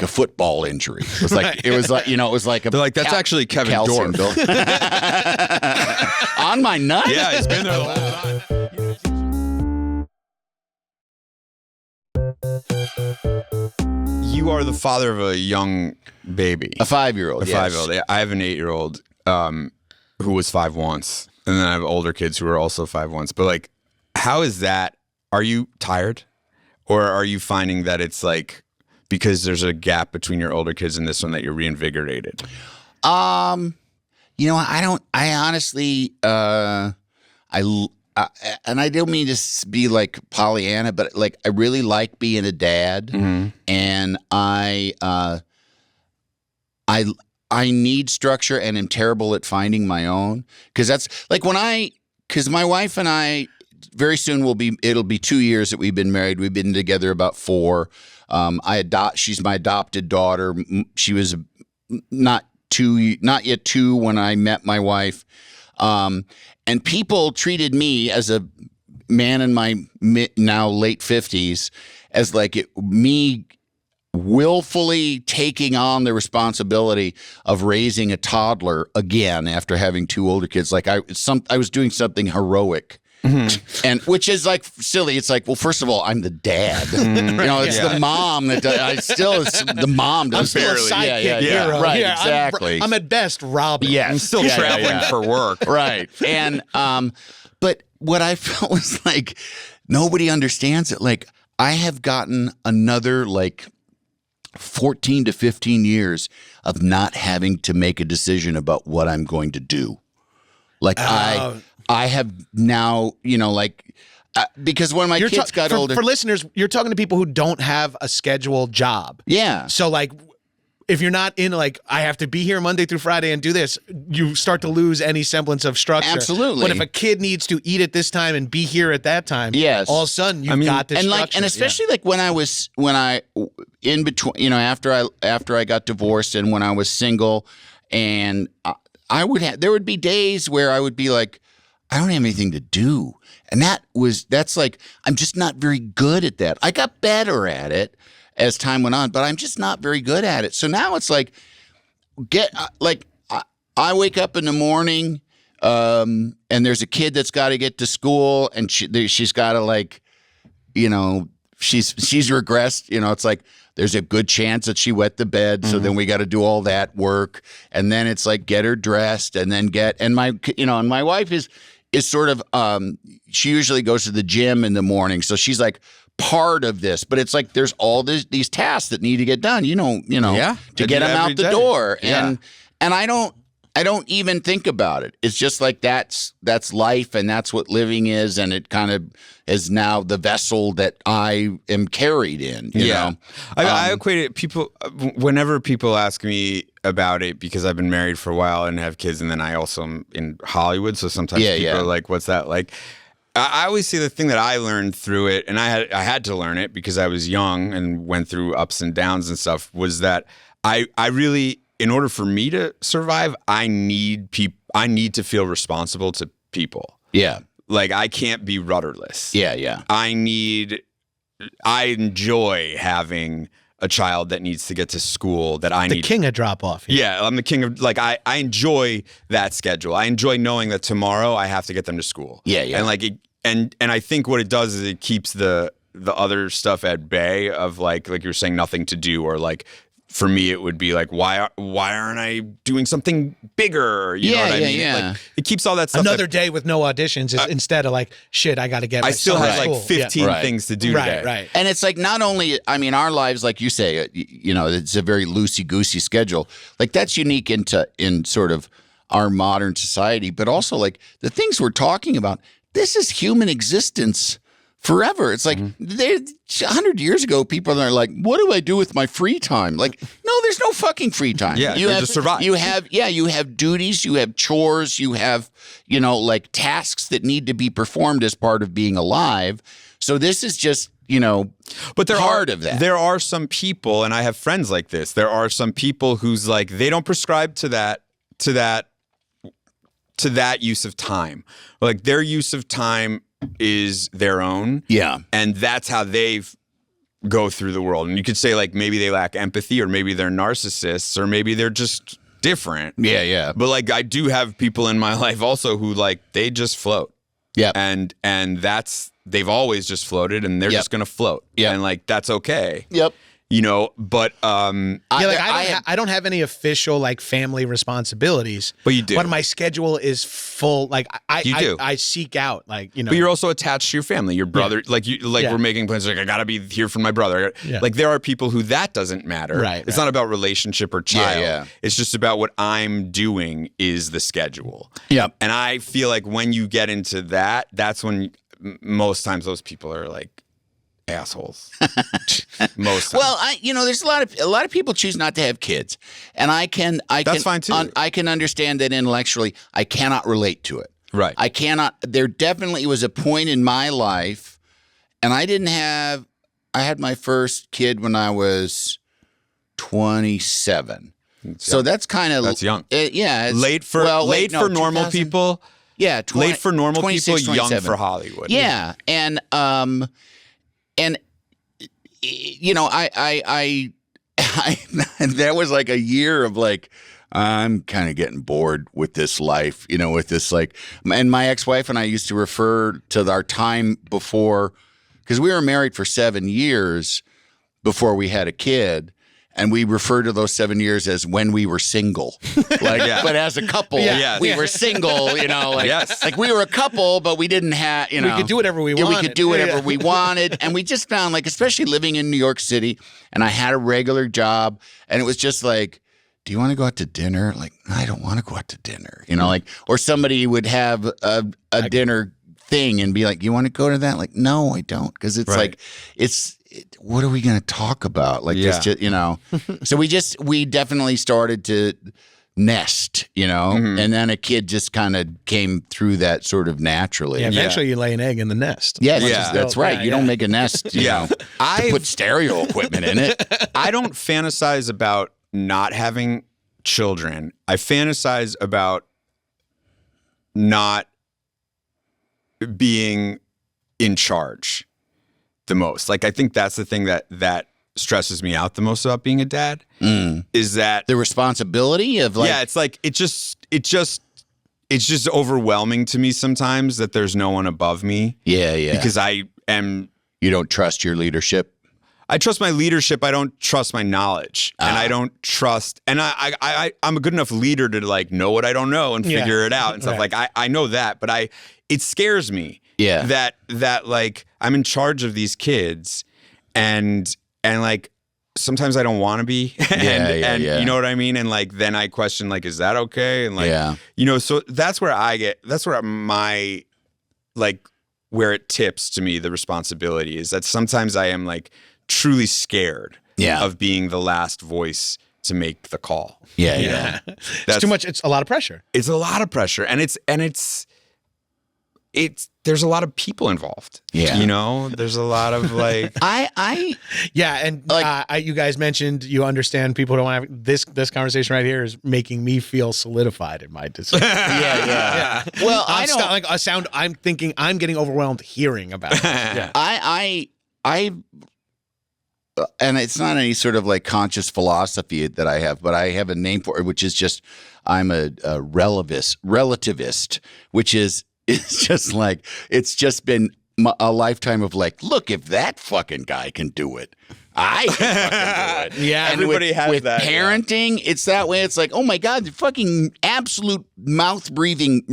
Speaker 1: football injury. It was like it was like a.
Speaker 3: They're like, that's actually Kevin Dorff
Speaker 1: on my nut.
Speaker 3: Yeah, he's been there the whole time. You are the father of a young baby,
Speaker 1: a 5-year-old.
Speaker 3: A 5-year-old. Yeah, I have an 8-year-old who was 5 once, and then I have older kids who are also 5 once. But like, how is that? Are you tired, or are you finding that it's like, because there's a gap between your older kids and this one, that you're reinvigorated?
Speaker 1: I honestly, and I don't mean to be like Pollyanna, but like I really like being a dad, and I need structure, and am terrible at finding my own, because that's like because my wife and I very soon it'll be 2 years that we've been married. We've been together about 4. She's my adopted daughter. She was not yet 2 when I met my wife. And people treated me as a man in my now late 50s as like me willfully taking on the responsibility of raising a toddler again after having 2 older kids. Like I was doing something heroic. And which is like silly. It's like, well, first of all, I'm the dad. It's the mom that the mom does.
Speaker 2: I'm still a sidekick hero.
Speaker 1: Right, exactly.
Speaker 2: I'm at best Robin.
Speaker 1: Yes.
Speaker 3: I'm still traveling for work.
Speaker 1: Right. And but what I felt was like nobody understands it. Like I have gotten another like 14 to 15 years of not having to make a decision about what I'm going to do. Like I have now, because when my kids got older.
Speaker 2: For listeners, you're talking to people who don't have a scheduled job.
Speaker 1: Yeah.
Speaker 2: So like, if you're not in like, I have to be here Monday through Friday and do this, you start to lose any semblance of structure.
Speaker 1: Absolutely.
Speaker 2: But if a kid needs to eat at this time and be here at that time,
Speaker 1: yes,
Speaker 2: all of a sudden you've got this structure.
Speaker 1: And especially like when I in between, after I got divorced and when I was single, and there would be days where I would be like, I don't have anything to do. And that's like, I'm just not very good at that. I got better at it as time went on, but I'm just not very good at it. So now it's like, I wake up in the morning, and there's a kid that's got to get to school, and she's got to like she's regressed. It's like there's a good chance that she wet the bed. So then we got to do all that work. And then it's like get her dressed and then and my wife is sort of, she usually goes to the gym in the morning. So she's like part of this, but it's like there's all these tasks that need to get done, to get them out the door. Yeah. And I don't even think about it. It's just like that's life and that's what living is, and it kind of is now the vessel that I am carried in. You know?
Speaker 3: I equate it. Whenever people ask me about it, because I've been married for a while and have kids, and then I also am in Hollywood, so sometimes people are like, "What's that like?" I always say the thing that I learned through it, and I had to learn it because I was young and went through ups and downs and stuff, was that I really, in order for me to survive, I need to feel responsible to people.
Speaker 1: Yeah.
Speaker 3: Like I can't be rudderless.
Speaker 1: Yeah.
Speaker 3: I enjoy having a child that needs to get to school that I need.
Speaker 2: The king of drop off.
Speaker 3: Yeah, I'm the king of, like, I enjoy that schedule. I enjoy knowing that tomorrow I have to get them to school.
Speaker 1: Yeah.
Speaker 3: And like and I think what it does is it keeps the other stuff at bay of like you were saying, nothing to do, or like, for me, it would be like, why aren't I doing something bigger? You know what I mean?
Speaker 1: Yeah.
Speaker 3: Like, it keeps all that stuff.
Speaker 2: Another day with no auditions is instead of like, shit, I got to get my
Speaker 3: I still
Speaker 2: son
Speaker 3: have
Speaker 2: to
Speaker 3: like
Speaker 2: school.
Speaker 3: 15 things to do today.
Speaker 2: Right.
Speaker 1: And it's like not only, I mean, our lives, like you say, it's a very loosey-goosey schedule. Like that's unique in sort of our modern society, but also like the things we're talking about, this is human existence forever. It's like 100 years ago, people are like, what do I do with my free time? Like, no, there's no fucking free time.
Speaker 3: Yeah, you have to survive.
Speaker 1: You have duties, you have chores, you have, like tasks that need to be performed as part of being alive. So this is just, but part of that.
Speaker 3: There are some people, and I have friends like this, there are some people who's like, they don't prescribe to that use of time. Like their use of time is their own.
Speaker 1: Yeah.
Speaker 3: And that's how they go through the world. And you could say like maybe they lack empathy, or maybe they're narcissists, or maybe they're just different.
Speaker 1: Yeah.
Speaker 3: But like I do have people in my life also who like they just float.
Speaker 1: Yeah.
Speaker 3: And they've always just floated, and they're just gonna float.
Speaker 1: Yeah.
Speaker 3: And like that's okay.
Speaker 1: Yep.
Speaker 3: But
Speaker 2: I don't have any official like family responsibilities.
Speaker 3: But you do.
Speaker 2: But my schedule is full. Like
Speaker 3: do.
Speaker 2: I seek out like
Speaker 3: But you're also attached to your family, your brother. We're making plans. Like I gotta be here for my brother.
Speaker 2: Yeah.
Speaker 3: Like there are people who that doesn't matter.
Speaker 2: Right.
Speaker 3: It's not about relationship or child.
Speaker 1: Yeah.
Speaker 3: It's just about what I'm doing is the schedule.
Speaker 1: Yep.
Speaker 3: And I feel like when you get into that, that's when most times those people are like assholes. Most times.
Speaker 1: Well, there's a lot of people choose not to have kids, and that's
Speaker 3: fine too.
Speaker 1: I can understand that intellectually. I cannot relate to it.
Speaker 3: Right.
Speaker 1: I cannot. There definitely was a point in my life, and I had my first kid when I was 27. So that's
Speaker 3: young.
Speaker 1: Yeah.
Speaker 3: Late for normal people.
Speaker 1: Yeah.
Speaker 3: Late for normal people,
Speaker 1: 27.
Speaker 3: young for Hollywood.
Speaker 1: Yeah. And I that was like a year of like, I'm kind of getting bored with this life, with this like, and my ex-wife and I used to refer to our time before, because we were married for 7 years before we had a kid. And we refer to those 7 years as when we were single. But as a couple, we were single, like we were a couple, but we didn't have,
Speaker 2: we could do whatever we wanted.
Speaker 1: We could do whatever we wanted. And we just found like, especially living in New York City, and I had a regular job, and it was just like, do you want to go out to dinner? Like, I don't want to go out to dinner, or somebody would have a dinner thing and be like, you want to go to that? Like, no, I don't. Because it's like, what are we going to talk about? Like, this just, so we definitely started to nest, and then a kid just kind of came through that sort of naturally.
Speaker 2: Yeah, eventually you lay an egg in the nest.
Speaker 1: Yeah, that's right. You don't make a nest, to put stereo equipment in it.
Speaker 3: I don't fantasize about not having children. I fantasize about not being in charge the most. Like, I think that's the thing that stresses me out the most about being a dad is that
Speaker 1: the responsibility of like,
Speaker 3: it's like, it's just overwhelming to me sometimes that there's no one above me.
Speaker 1: Yeah.
Speaker 3: Because I am
Speaker 1: You don't trust your leadership?
Speaker 3: I trust my leadership. I don't trust my knowledge, and I don't trust. And I'm a good enough leader to like know what I don't know and figure it out and stuff.
Speaker 2: Right.
Speaker 3: Like I know that, but it scares me.
Speaker 1: Yeah.
Speaker 3: That like I'm in charge of these kids, and like sometimes I don't want to be, and you know what I mean. And like then I question like, is that okay? And like you know, so that's where my like where it tips to me the responsibility is that sometimes I am like truly scared of being the last voice to make the call.
Speaker 1: Yeah.
Speaker 2: It's too much. It's a lot of pressure.
Speaker 3: It's a lot of pressure, and it's there's a lot of people involved.
Speaker 1: Yeah.
Speaker 3: You know, there's a lot of like
Speaker 2: and like you guys mentioned you understand people don't want to have this conversation right here is making me feel solidified in my decision.
Speaker 1: Yeah. Well,
Speaker 2: I'm thinking I'm getting overwhelmed hearing about it. Yeah.
Speaker 1: I and it's not any sort of like conscious philosophy that I have, but I have a name for it, which is just I'm a relativist, which is it's just like it's just been a lifetime of like, look, if that fucking guy can do it, I can fucking do it.
Speaker 2: Yeah,
Speaker 1: and
Speaker 3: everybody has
Speaker 1: with
Speaker 3: that.
Speaker 1: Parenting, it's that way. It's like, oh my God, the fucking absolute mouth breathing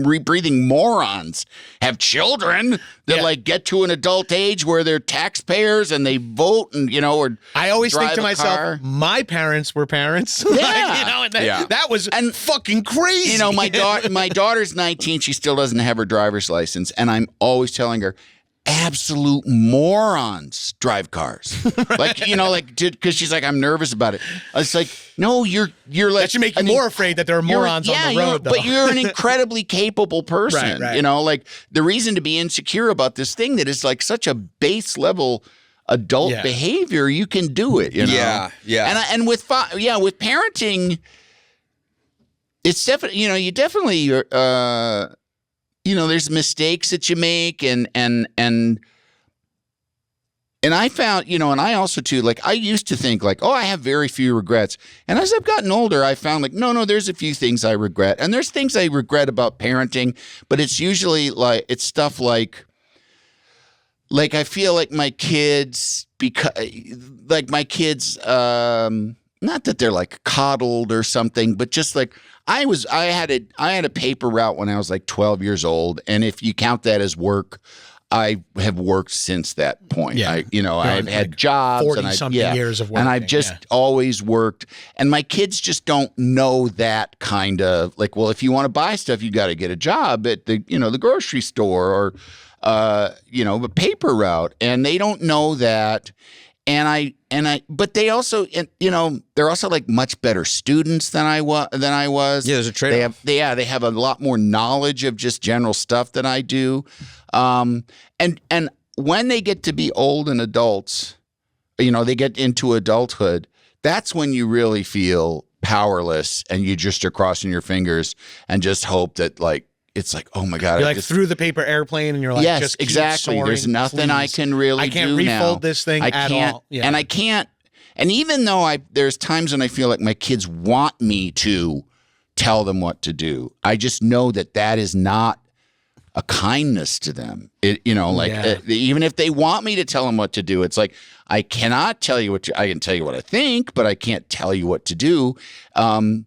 Speaker 1: morons have children that like get to an adult age where they're taxpayers and they vote and or
Speaker 2: I always think to myself,
Speaker 1: car.
Speaker 2: My parents were parents.
Speaker 1: Yeah.
Speaker 2: That was fucking crazy.
Speaker 1: My daughter's 19. She still doesn't have her driver's license, and I'm always telling her, absolute morons drive cars. Like, because she's like, I'm nervous about it. I was like, no, you're like.
Speaker 2: That should make you more afraid that there are morons on the road, though.
Speaker 1: But you're an incredibly capable person.
Speaker 2: Right.
Speaker 1: Like the reason to be insecure about this thing that is like such a base level adult behavior, you can do it,
Speaker 3: Yeah.
Speaker 1: And with parenting, it's definitely, you definitely, there's mistakes that you make and I found, and I also too, like I used to think like, oh, I have very few regrets. And as I've gotten older, I found like, no, there's a few things I regret. And there's things I regret about parenting, but it's usually like, it's stuff like I feel like my kids, not that they're like coddled or something, but just like, I had a paper route when I was like 12 years old, and if you count that as work, I have worked since that point.
Speaker 2: Yeah.
Speaker 1: I've had jobs
Speaker 2: 40-something years of work,
Speaker 1: and I've just always worked. And my kids just don't know that kind of like, well, if you want to buy stuff, you got to get a job at the the grocery store or a paper route, and they don't know that. But they also, they're also like much better students than I was.
Speaker 3: Yeah, there's a trade-off.
Speaker 1: They have a lot more knowledge of just general stuff than I do. And when they get to be old and adults, they get into adulthood, that's when you really feel powerless and you just are crossing your fingers and just hope that like, it's like, oh my God.
Speaker 2: You're like through the paper airplane and you're like,
Speaker 1: yes,
Speaker 2: just keep
Speaker 1: exactly.
Speaker 2: soaring,
Speaker 1: There's nothing
Speaker 2: please.
Speaker 1: I can really do now.
Speaker 2: I can't refold this thing at all. Yeah.
Speaker 1: And I can't. And even though there's times when I feel like my kids want me to tell them what to do, I just know that is not a kindness to them. Even if they want me to tell them what to do, it's like, I cannot tell you I can tell you what I think, but I can't tell you what to do. And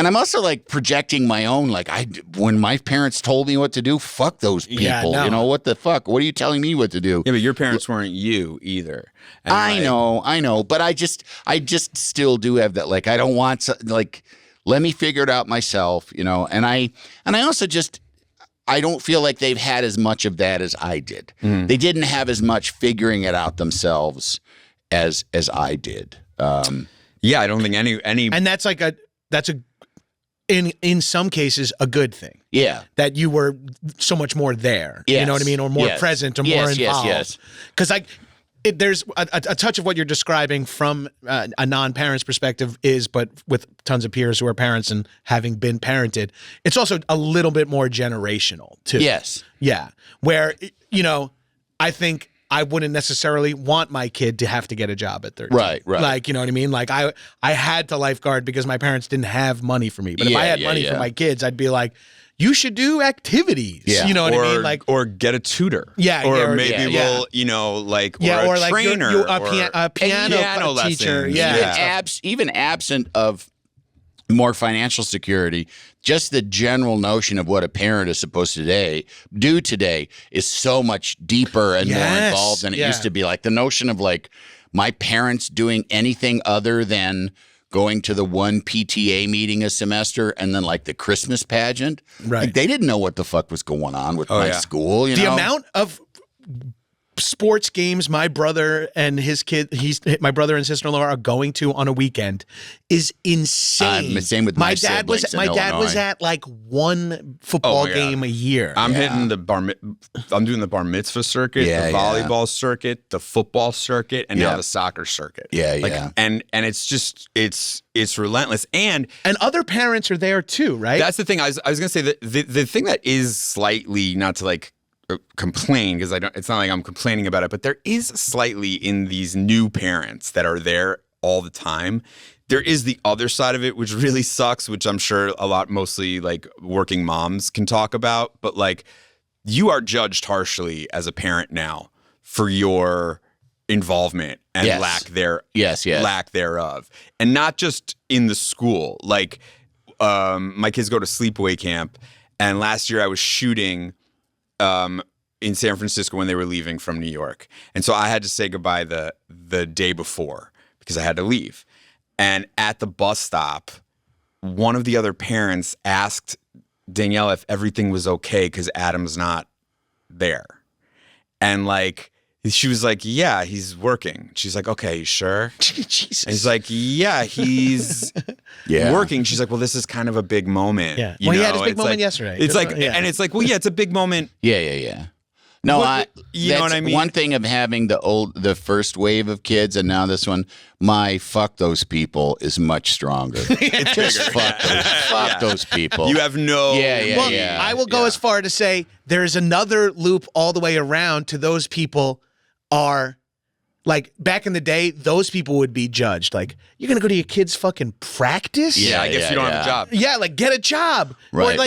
Speaker 1: I'm also like projecting my own, like when my parents told me what to do, fuck those people.
Speaker 2: Yeah, no.
Speaker 1: What the fuck? What are you telling me what to do?
Speaker 3: Yeah, but your parents weren't you either. And
Speaker 1: I know. But I just still do have that. Like, I don't want let me figure it out myself, and I also just, I don't feel like they've had as much of that as I did. Mm. They didn't have as much figuring it out themselves as I did.
Speaker 3: Yeah, I don't think any.
Speaker 2: And that's a in some cases a good thing.
Speaker 1: Yeah.
Speaker 2: That you were so much more there.
Speaker 1: Yes.
Speaker 2: You know what I mean? Or more present or more involved.
Speaker 1: Yes.
Speaker 2: Because there's a touch of what you're describing from a non-parent's perspective but with tons of peers who are parents and having been parented, it's also a little bit more generational too.
Speaker 1: Yes.
Speaker 2: Yeah. Where, I think I wouldn't necessarily want my kid to have to get a job at 13.
Speaker 1: Right.
Speaker 2: Like, you know what I mean? Like I had to lifeguard because my parents didn't have money for me. But if I had money for my kids, I'd be like, you should do activities.
Speaker 1: Yeah.
Speaker 2: You know what I mean? Like,
Speaker 3: or get a tutor.
Speaker 2: Yeah,
Speaker 3: or maybe
Speaker 2: yeah.
Speaker 3: we'll, you know, like,
Speaker 2: yeah,
Speaker 3: or a
Speaker 2: like
Speaker 3: trainer,
Speaker 2: you're a piano teacher.
Speaker 3: lessons.
Speaker 2: Yeah.
Speaker 1: Even absent of more financial security, just the general notion of what a parent is supposed to do today is so much deeper and more involved than it used to be. Like the notion of like my parents doing anything other than going to the one PTA meeting a semester and then like the Christmas pageant.
Speaker 2: Right.
Speaker 1: Like, they didn't know what the fuck was going on with my school. You know?
Speaker 2: The amount of sports games my brother and his my brother and sister-in-law are going to on a weekend is insane.
Speaker 1: Same with my dad was
Speaker 2: at like one football game a year.
Speaker 3: I'm hitting I'm doing the bar mitzvah circuit, the volleyball circuit, the football circuit, and now the soccer circuit. And it's just it's relentless. And
Speaker 2: other parents are there too, right?
Speaker 3: That's the thing. I was gonna say that the thing that is slightly, not to like complain, because it's not like I'm complaining about it, but there is slightly in these new parents that are there all the time. There is the other side of it, which really sucks, which I'm sure mostly like working moms can talk about. But like, you are judged harshly as a parent now for your involvement and lack thereof. And not just in the school. Like, my kids go to sleepaway camp, and last year I was shooting in San Francisco when they were leaving from New York. And so I had to say goodbye the day before because I had to leave. And at the bus stop, one of the other parents asked Danielle if everything was okay because Adam's not there. And like, she was like, yeah, he's working. She's like, okay, you sure?
Speaker 2: Jesus.
Speaker 3: And he's like, yeah, he's working. She's like, well, this is kind of a big moment.
Speaker 2: Yeah. Well, he had his big moment yesterday.
Speaker 3: It's like, and it's like, well, yeah, it's a big moment.
Speaker 1: Yeah. No,
Speaker 3: you know what I mean?
Speaker 1: One thing of having the first wave of kids and now this one, my fuck those people is much stronger. It's just fuck those people.
Speaker 3: You have no.
Speaker 2: Yeah. I will go as far to say there's another loop all the way around to those people are like back in the day, those people would be judged. Like, you're going to go to your kid's fucking practice?
Speaker 3: Yeah, I guess you don't have a job.
Speaker 2: Yeah, like get a job.
Speaker 1: Right.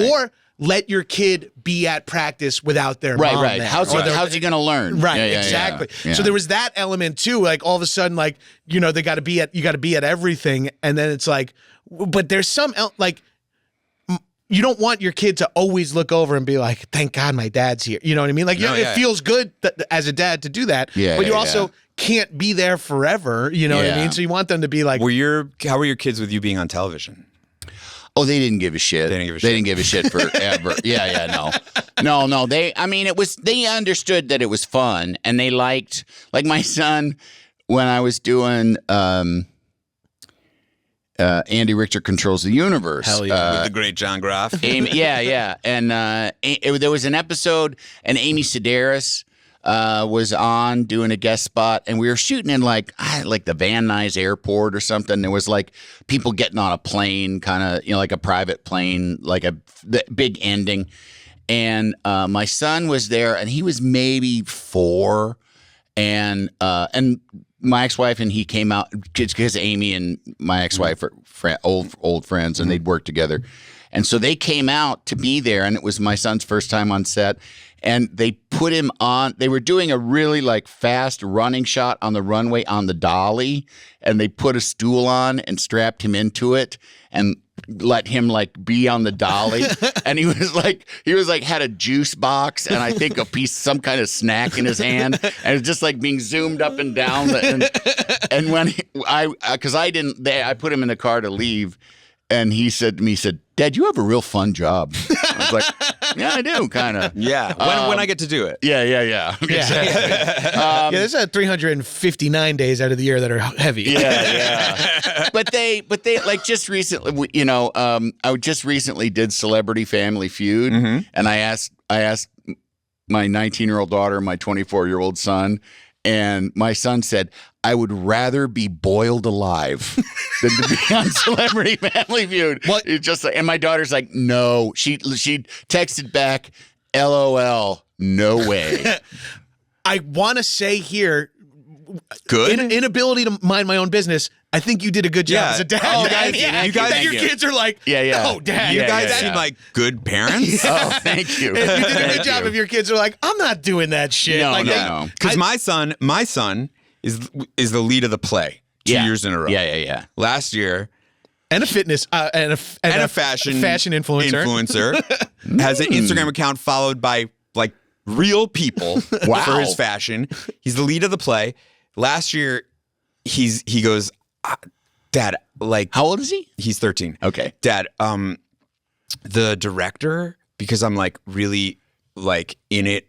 Speaker 2: Or let your kid be at practice without their mom.
Speaker 1: Right. How's he going to learn?
Speaker 2: Right, exactly.
Speaker 1: Yeah.
Speaker 2: So there was that element too. Like all of a sudden, like, you know, you got to be at everything. And then it's like, but there's some, like, you don't want your kid to always look over and be like, thank God my dad's here. You know what I mean? Like, it feels good as a dad to do that. Yeah, but you also can't be there forever. You know what I mean? So you want them to be like.
Speaker 3: How were your kids with you being on television?
Speaker 1: Oh, they didn't give a shit. They didn't give a shit forever. No. They understood that it was fun, and they liked, like my son, when I was doing Andy Richter Controls the Universe.
Speaker 2: Hell yeah.
Speaker 3: With the great Jon Gabrus.
Speaker 1: And there was an episode, and Amy Sedaris was on doing a guest spot, and we were shooting in like the Van Nuys Airport or something. There was like people getting on a plane, kind of, you know, like a private plane, like the big ending. And my son was there, and he was maybe 4, and my ex-wife and he came out because Amy and my ex-wife are old friends, and they'd worked together. And so they came out to be there, and it was my son's first time on set. And they put him on. They were doing a really like fast running shot on the runway on the dolly, and they put a stool on and strapped him into it and let him like be on the dolly. And he was like had a juice box and I think some kind of snack in his hand, and it was just like being zoomed up and down. And when I put him in the car to leave, and he said to me, Dad, you have a real fun job. I was like, yeah, I do, kind of.
Speaker 3: Yeah, when I get to do it.
Speaker 1: Yeah. Exactly.
Speaker 2: There's 359 days out of the year that are heavy.
Speaker 1: Yeah. But they like just recently, you know, I just recently did Celebrity Family Feud, and I asked my 19-year-old daughter and my 24-year-old son, and my son said, I would rather be boiled alive than to be on Celebrity Family Feud. What? It's just like, and my daughter's like, no. She texted back, LOL, no way.
Speaker 2: I want to say here,
Speaker 3: good
Speaker 2: inability to mind my own business. I think you did a good job as a dad.
Speaker 3: Oh,
Speaker 2: you guys, your kids are like, oh, dad.
Speaker 3: You guys seem like good parents.
Speaker 1: Oh, thank you.
Speaker 2: You did a good job if your kids are like, I'm not doing that shit.
Speaker 1: No.
Speaker 3: Because my son is the lead of the play 2 years in a row.
Speaker 1: Yeah.
Speaker 3: Last year.
Speaker 2: And a fitness and a fashion influencer
Speaker 3: has an Instagram account followed by like real people for his fashion. He's the lead of the play. Last year, he goes, Dad, like,
Speaker 1: how old is he?
Speaker 3: He's 13.
Speaker 1: Okay,
Speaker 3: Dad, the director, because I'm like really like in it,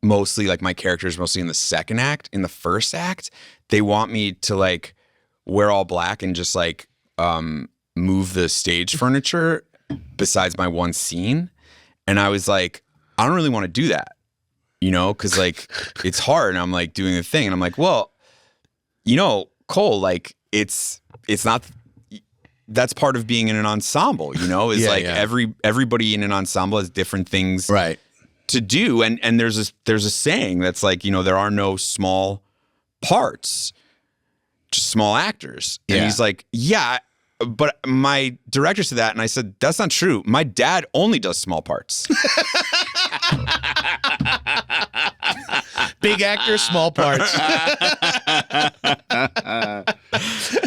Speaker 3: mostly like my character is mostly in the second act. In the first act, they want me to like wear all black and just like move the stage furniture besides my one scene. And I was like, I don't really want to do that, because like it's hard. And I'm like doing the thing. And I'm like, well, Cole, like it's not, that's part of being in an ensemble, is everybody in an ensemble has different things to do. And there's a saying that's like, there are no small parts, just small actors. And he's like, yeah, but my director said that. And I said, that's not true. My dad only does small parts.
Speaker 2: Big actor, small parts.
Speaker 1: I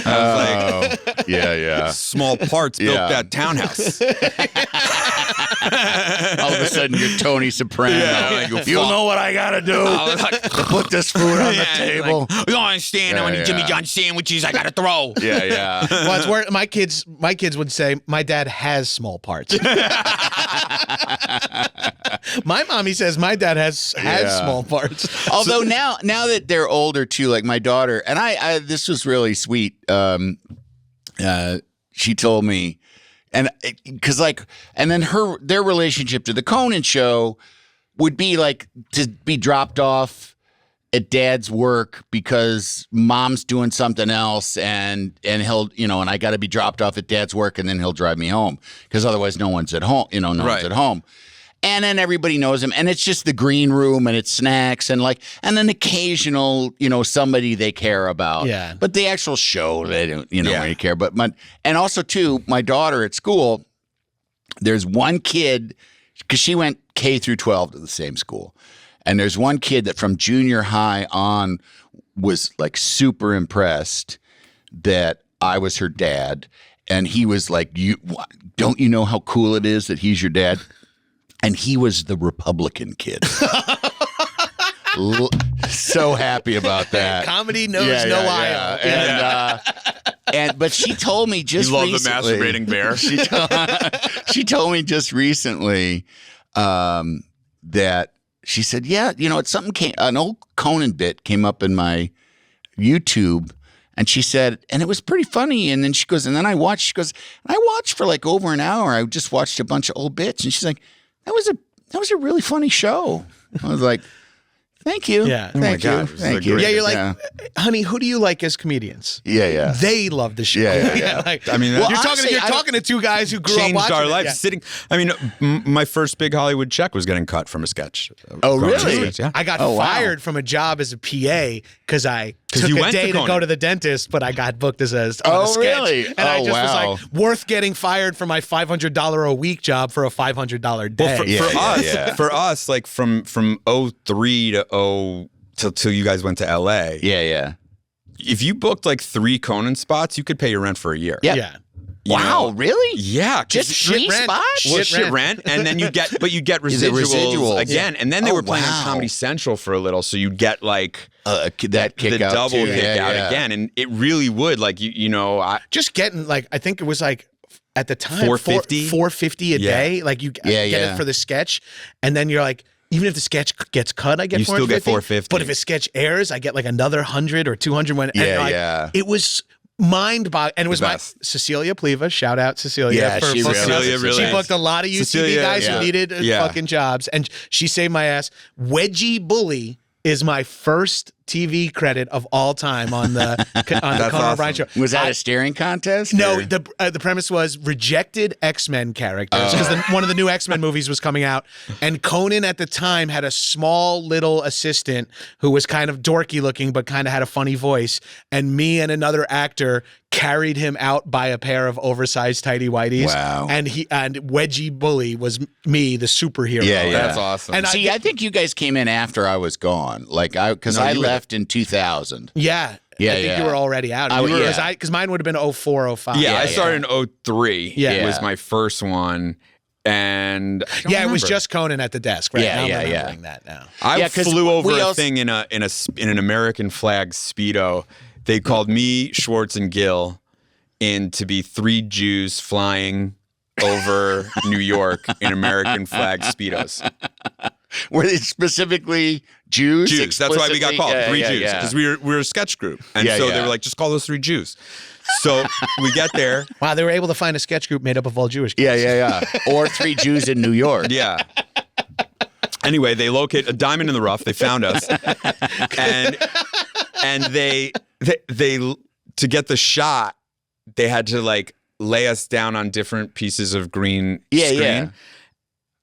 Speaker 1: was like, yeah.
Speaker 3: Small parts built that townhouse.
Speaker 1: All of a sudden, you're Tony Soprano.
Speaker 3: Like,
Speaker 1: you know what I gotta do to put this food on the table.
Speaker 3: Like, you don't understand how many Jimmy John sandwiches I gotta throw.
Speaker 1: Yeah.
Speaker 2: Well, it's where my kids would say, my dad has small parts. My mommy says my dad has small parts.
Speaker 1: Although now that they're older too, like my daughter, and I this was really sweet. She told me, and because and then their relationship to the Conan show would be like to be dropped off at dad's work because mom's doing something else, and he'll and I got to be dropped off at dad's work, and then he'll drive me home because otherwise no one's at home. One's at home. And then everybody knows him, and it's just the green room, and it's snacks, and an occasional, somebody they care about.
Speaker 2: Yeah.
Speaker 1: But the actual show, they don't, really care. But and also too, my daughter at school, there's one kid because she went K through 12 to the same school, and there's one kid that from junior high on was like super impressed that I was her dad, and he was like, don't you know how cool it is that he's your dad? And he was the Republican kid. So happy about that.
Speaker 2: Comedy knows no aisle.
Speaker 1: But she told me just recently.
Speaker 3: You love the masturbating bear.
Speaker 1: She told me just recently that she said, it's something an old Conan bit came up in my YouTube. And she said, and it was pretty funny. And then she goes, and then I watched for like over an hour. I just watched a bunch of old bits. And she's like, that was a really funny show. I was like, thank you.
Speaker 2: Yeah.
Speaker 1: Thank you. Thank you.
Speaker 2: Yeah, you're like, honey, who do you like as comedians?
Speaker 1: Yeah.
Speaker 2: They love the show.
Speaker 1: Yeah.
Speaker 2: You're talking to two guys who grew up watching
Speaker 3: changed our lives.
Speaker 2: Yeah.
Speaker 3: Sitting. I mean, my first big Hollywood check was getting cut from a sketch.
Speaker 1: Oh, really?
Speaker 3: Yeah.
Speaker 2: I got fired from a job as a PA because I took a day to go to the dentist, but I got booked as a sketch.
Speaker 1: Really?
Speaker 2: And I just was like, worth getting fired for my $500 a week job for a $500 day.
Speaker 3: Well, for us, like from 03 to till you guys went to LA.
Speaker 1: Yeah.
Speaker 3: If you booked like 3 Conan spots, you could pay your rent for a year.
Speaker 1: Yep.
Speaker 2: Yeah.
Speaker 1: Wow, really?
Speaker 3: Yeah.
Speaker 1: Just shit spots?
Speaker 3: Shit rent. And then you get residuals again. And then they were playing on Comedy Central for a little. So you'd get like
Speaker 1: that kick
Speaker 3: the
Speaker 1: out
Speaker 3: double
Speaker 1: too.
Speaker 3: kick out again. And it really would like,
Speaker 2: just getting like, I think it was like at the time,
Speaker 3: $450
Speaker 2: a day. Like you get it for the sketch. And then you're like, even if the sketch gets cut, I get $450.
Speaker 3: You still get $450.
Speaker 2: But if a sketch airs, I get like another $100 or $200. It was mind-boggling. And it was my Cecilia Pleva. Shout out Cecilia.
Speaker 1: Yeah,
Speaker 2: she booked a lot of UCB guys who needed fucking jobs. And she saved my ass. Wedgie Bully is my first TV credit of all time on the Conan O'Brien show.
Speaker 1: Was that a staring contest?
Speaker 2: No,
Speaker 1: or?
Speaker 2: the premise was rejected X-Men characters because one of the new X-Men movies was coming out, and Conan at the time had a small little assistant who was kind of dorky looking but kind of had a funny voice, and me and another actor carried him out by a pair of oversized tighty whities.
Speaker 1: Wow.
Speaker 2: And Wedgie Bully was me, the superhero.
Speaker 1: Yeah.
Speaker 3: That's awesome.
Speaker 2: And
Speaker 1: See, I think you guys came in after I was gone. Because I left in 2000.
Speaker 2: Yeah.
Speaker 1: Yeah,
Speaker 2: I think you were already out. Because mine would have been 04, 05.
Speaker 3: I started in 03.
Speaker 2: Yeah.
Speaker 3: It was my first one. And I don't
Speaker 2: it was
Speaker 3: remember.
Speaker 2: just Conan at the desk, right?
Speaker 1: Yeah,
Speaker 2: I'm
Speaker 1: yeah.
Speaker 2: remembering that now.
Speaker 3: I
Speaker 1: 'cause
Speaker 3: flew over
Speaker 1: we
Speaker 3: a
Speaker 1: also-
Speaker 3: thing in an American flag Speedo. They called me, Schwartz, and Gil in to be 3 Jews flying over New York in American flag Speedos.
Speaker 1: Were they specifically Jews?
Speaker 3: Jews. That's why we got called 3 Jews,
Speaker 1: Yeah.
Speaker 3: because we were a sketch group, and
Speaker 1: Yeah,
Speaker 3: so
Speaker 1: yeah.
Speaker 3: they were like, just call those 3 Jews. So we get there.
Speaker 2: Wow, they were able to find a sketch group made up of all Jewish kids.
Speaker 1: Yeah. Or 3 Jews in New York.
Speaker 3: Yeah. Anyway, they locate a diamond in the rough. They found us, and they to get the shot, they had to like lay us down on different pieces of green screen.
Speaker 1: Yeah.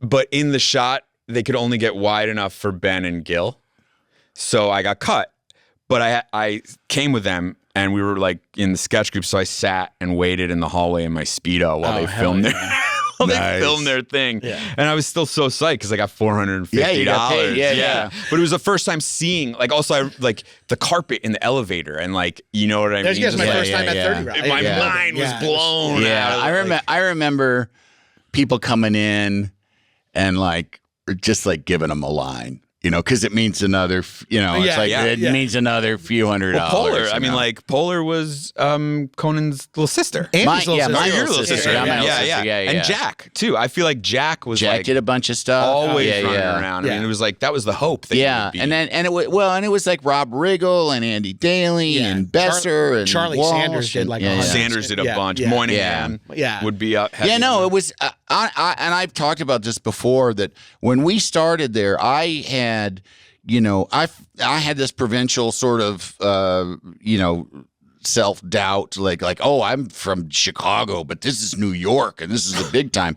Speaker 3: But in the shot, they could only get wide enough for Ben and Gil. So I got cut. But I came with them, and we were like in the sketch group. So I sat and waited in the hallway in my Speedo while they filmed they filmed their thing.
Speaker 2: Yeah.
Speaker 3: And I was still so psyched because I got $450.
Speaker 1: Yeah, you got paid. Yeah.
Speaker 3: But it was the first time seeing, like, also the carpet in the elevator, and like, you know what I mean?
Speaker 2: There's
Speaker 3: Just
Speaker 2: my
Speaker 3: like,
Speaker 2: first time at 30 Rock.
Speaker 3: my
Speaker 1: Yeah.
Speaker 3: mind was blown.
Speaker 1: Yeah.
Speaker 3: out.
Speaker 1: I remember people coming in and like just like giving them a line. You know, because it means another, it means another few $100.
Speaker 3: Well, Polar. I
Speaker 1: you
Speaker 3: mean,
Speaker 1: know?
Speaker 3: like, Polar was Conan's little sister.
Speaker 2: Andy's little sister.
Speaker 3: Your little sister.
Speaker 1: Yeah, my little
Speaker 3: Yeah.
Speaker 1: sister. Yeah.
Speaker 3: And Jack, too. I feel like Jack was
Speaker 1: Jack
Speaker 3: like
Speaker 1: did a bunch of stuff.
Speaker 3: always
Speaker 1: Yeah,
Speaker 3: running
Speaker 1: yeah.
Speaker 3: around. I
Speaker 2: Yeah.
Speaker 3: mean, it was like, that was the hope that he would be.
Speaker 1: and it was like Rob Riggle and Andy Daly and Besser and
Speaker 2: Charlie
Speaker 1: Walsh
Speaker 2: Sanders did like 100.
Speaker 3: Sanders did a bunch.
Speaker 2: Yeah.
Speaker 3: Moynihan
Speaker 2: Yeah.
Speaker 3: would be up.
Speaker 1: Yeah, no, it was. And I've talked about this before, that when we started there, I had, I had this provincial sort of, self-doubt, like, oh, I'm from Chicago, but this is New York, and this is the big time.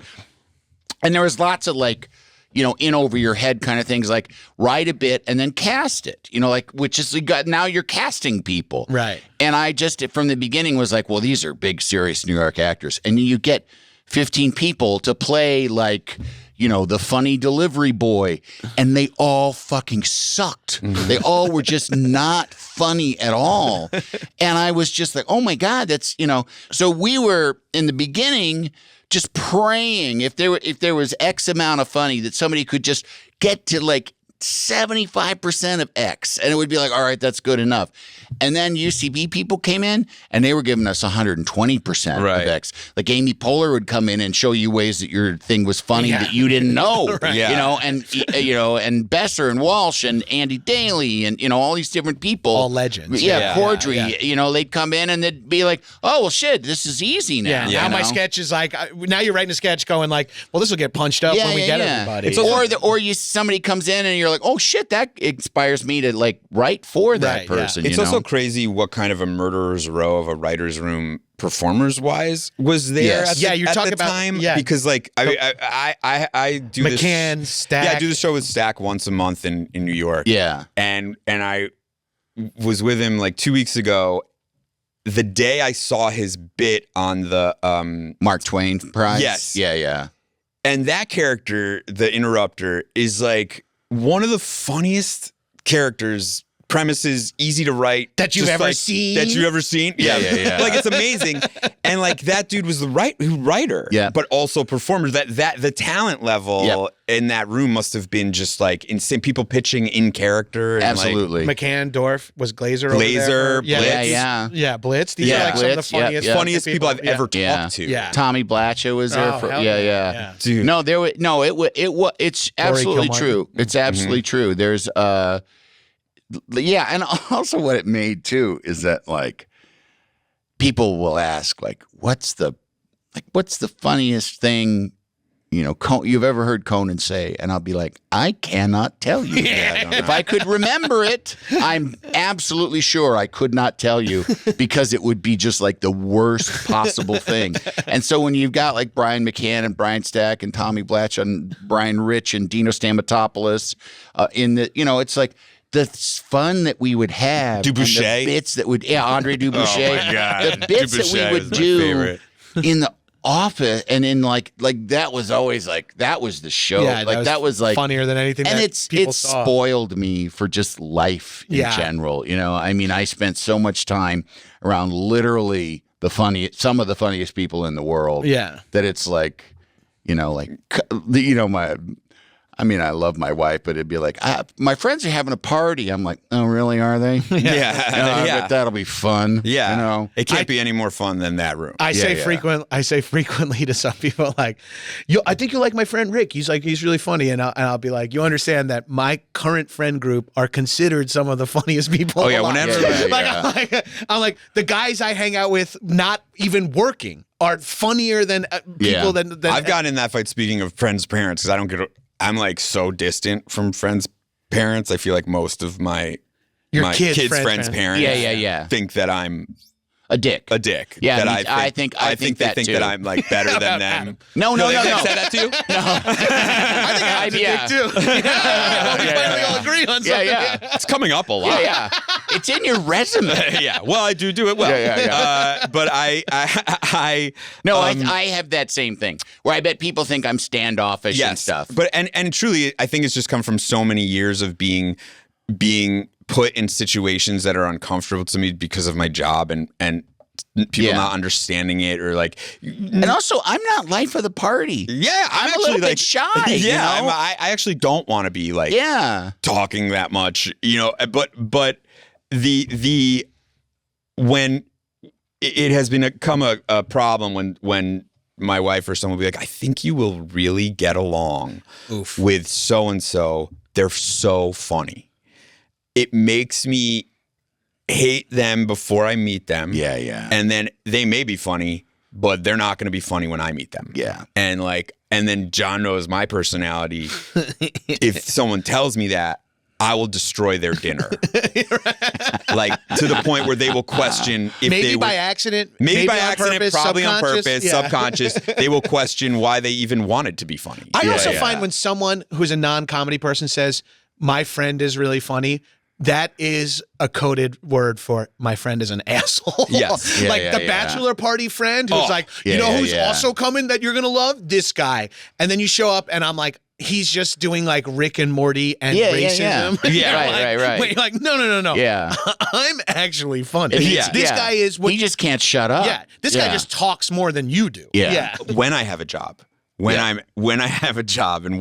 Speaker 1: And there was lots of like, in over your head kind of things, like write a bit and then cast it, which is now you're casting people.
Speaker 2: Right.
Speaker 1: And I just, from the beginning, was like, well, these are big, serious New York actors. And you get 15 people to play like, the funny delivery boy, and they all fucking sucked. They all were just not funny at all. And I was just like, oh my God, that's, so we were in the beginning just praying if there was X amount of funny that somebody could just get to like 75% of X, and it would be like, all right, that's good enough. And then UCB people came in and they were giving us 120%
Speaker 3: Right.
Speaker 1: of X. Like Amy Poehler would come in and show you ways that your thing was funny that you didn't know.
Speaker 2: Right.
Speaker 3: Yeah.
Speaker 1: And Besser and Walsh and Andy Daly and all these different people.
Speaker 2: All legends.
Speaker 3: Yeah.
Speaker 1: Cordry,
Speaker 2: Yeah.
Speaker 1: they'd come in and they'd be like, oh well shit, this is easy now.
Speaker 2: Yeah. Now my sketch is like, now you're writing a sketch going like, well, this will get punched up when we get everybody.
Speaker 1: Somebody comes in and you're like, oh shit, that inspires me to like write for that
Speaker 2: Right, yeah.
Speaker 1: person.
Speaker 3: It's also crazy what kind of a murderer's row of a writer's room, performers wise, was there.
Speaker 1: Yes.
Speaker 3: At
Speaker 2: You're
Speaker 3: at
Speaker 2: talking
Speaker 3: the
Speaker 2: about
Speaker 3: time.
Speaker 2: yeah.
Speaker 3: Because like I do
Speaker 2: McCann,
Speaker 3: this.
Speaker 2: Stack.
Speaker 3: Yeah, I do the show with Stack once a month in New York.
Speaker 1: Yeah.
Speaker 3: And I was with him like 2 weeks ago. The day I saw his bit on the
Speaker 1: Mark Twain Prize.
Speaker 3: Yes.
Speaker 1: Yeah.
Speaker 3: and that character, the interrupter, is like one of the funniest characters, premises, easy to write.
Speaker 2: That you've
Speaker 3: just
Speaker 2: ever
Speaker 3: like,
Speaker 2: seen?
Speaker 3: That you've ever seen?
Speaker 1: Yeah.
Speaker 3: Like, it's amazing. And like, that dude was the writer,
Speaker 1: Yeah.
Speaker 3: but also performer. That the talent level in that room must have been just like insane. People pitching in character. And
Speaker 1: Absolutely.
Speaker 2: McCann, Dorff, was Glazer over
Speaker 3: Glazer,
Speaker 2: there?
Speaker 3: Blitz.
Speaker 2: Yeah, Blitz. These
Speaker 1: Yeah,
Speaker 2: are like some of the
Speaker 1: Blitz,
Speaker 2: funniest,
Speaker 3: funniest people I've ever
Speaker 1: Yeah.
Speaker 3: talked to.
Speaker 2: Yeah.
Speaker 1: Tommy Blatcher was there
Speaker 2: Oh,
Speaker 1: for
Speaker 2: hell
Speaker 1: yeah.
Speaker 3: Dude.
Speaker 1: No, it's absolutely
Speaker 2: Kilmartin.
Speaker 1: true. It's absolutely true. There's and also what it made too is that like people will ask like what's the funniest thing you've ever heard Conan say, and I'll be like, I cannot tell you. If I could remember it, I'm absolutely sure I could not tell you because it would be just like the worst possible thing. And so when you've got like Brian McCann and Brian Stack and Tommy Blatch and Brian Rich and Dino Stamatopoulos it's like the fun that we would have.
Speaker 3: Dubuchet.
Speaker 1: And the bits that would, Andre Dubuchet.
Speaker 3: Oh my God.
Speaker 1: The bits
Speaker 3: Dubuchet
Speaker 1: that we would do in the office and in like that was always like that was the show.
Speaker 2: Yeah,
Speaker 1: that was like
Speaker 2: funnier than anything.
Speaker 1: And
Speaker 2: that people saw.
Speaker 1: Spoiled me for just life in general. I mean, I spent so much time around literally some of the funniest people in the world.
Speaker 2: Yeah,
Speaker 1: that it's like, I love my wife, but it'd be like, my friends are having a party. I'm like, oh, really? Are they?
Speaker 3: Yeah.
Speaker 1: But that'll be fun.
Speaker 3: Yeah. It can't be any more fun than that room.
Speaker 2: I say frequently to some people, like, I think you like my friend Rick. He's really funny. And I'll be like, you understand that my current friend group are considered some of the funniest people.
Speaker 3: Oh, yeah.
Speaker 2: I'm like, the guys I hang out with, not even working, are funnier than people than
Speaker 3: I've gotten in that fight, speaking of friends' parents, because I'm like so distant from friends' parents. I feel like most of my kids' friends' parents think that I'm
Speaker 1: a dick.
Speaker 3: Yeah,
Speaker 1: that I think
Speaker 3: they think that I'm like better than them.
Speaker 1: No.
Speaker 3: They said that to you?
Speaker 1: No.
Speaker 2: I think I'm a dick too. We finally all agree on something.
Speaker 3: Yeah. It's coming up a lot.
Speaker 1: Yeah. It's in your resume.
Speaker 3: Yeah. Well, I do it well.
Speaker 1: Yeah.
Speaker 3: But I
Speaker 1: have that same thing where I bet people think I'm standoffish and stuff.
Speaker 3: But and truly, I think it's just come from so many years of being put in situations that are uncomfortable to me because of my job and people not understanding it or like.
Speaker 1: And also, I'm not life of the party.
Speaker 3: Yeah, I'm
Speaker 1: a
Speaker 3: actually
Speaker 1: little
Speaker 3: like
Speaker 1: bit shy.
Speaker 3: Yeah, I actually don't want to be like talking that much, But the when it has become a problem when my wife or someone will be like, I think you will really get along with so and so. They're so funny. It makes me hate them before I meet them.
Speaker 1: Yeah.
Speaker 3: And then they may be funny, but they're not going to be funny when I meet them.
Speaker 1: Yeah.
Speaker 3: And then John knows my personality. If someone tells me that, I will destroy their dinner. Like to the point where they will question if
Speaker 2: maybe
Speaker 3: they
Speaker 2: by accident,
Speaker 3: maybe by accident,
Speaker 2: purpose,
Speaker 3: probably on purpose, subconscious. They will question why they even wanted to be funny.
Speaker 2: I also find when someone who's a non-comedy person says, my friend is really funny, that is a coded word for my friend is an asshole.
Speaker 3: Yes.
Speaker 2: The bachelor party friend who's who's also coming that you're going to love? This guy. And then you show up and I'm like, he's just doing like Rick and Morty and racism.
Speaker 3: Right.
Speaker 2: Wait, you're like, no.
Speaker 1: Yeah.
Speaker 2: I'm actually funny.
Speaker 3: Yeah.
Speaker 2: This guy is
Speaker 1: he just can't shut up.
Speaker 2: Yeah. This guy just talks more than you do.
Speaker 1: Yeah.
Speaker 3: When I have a job, when I have a job and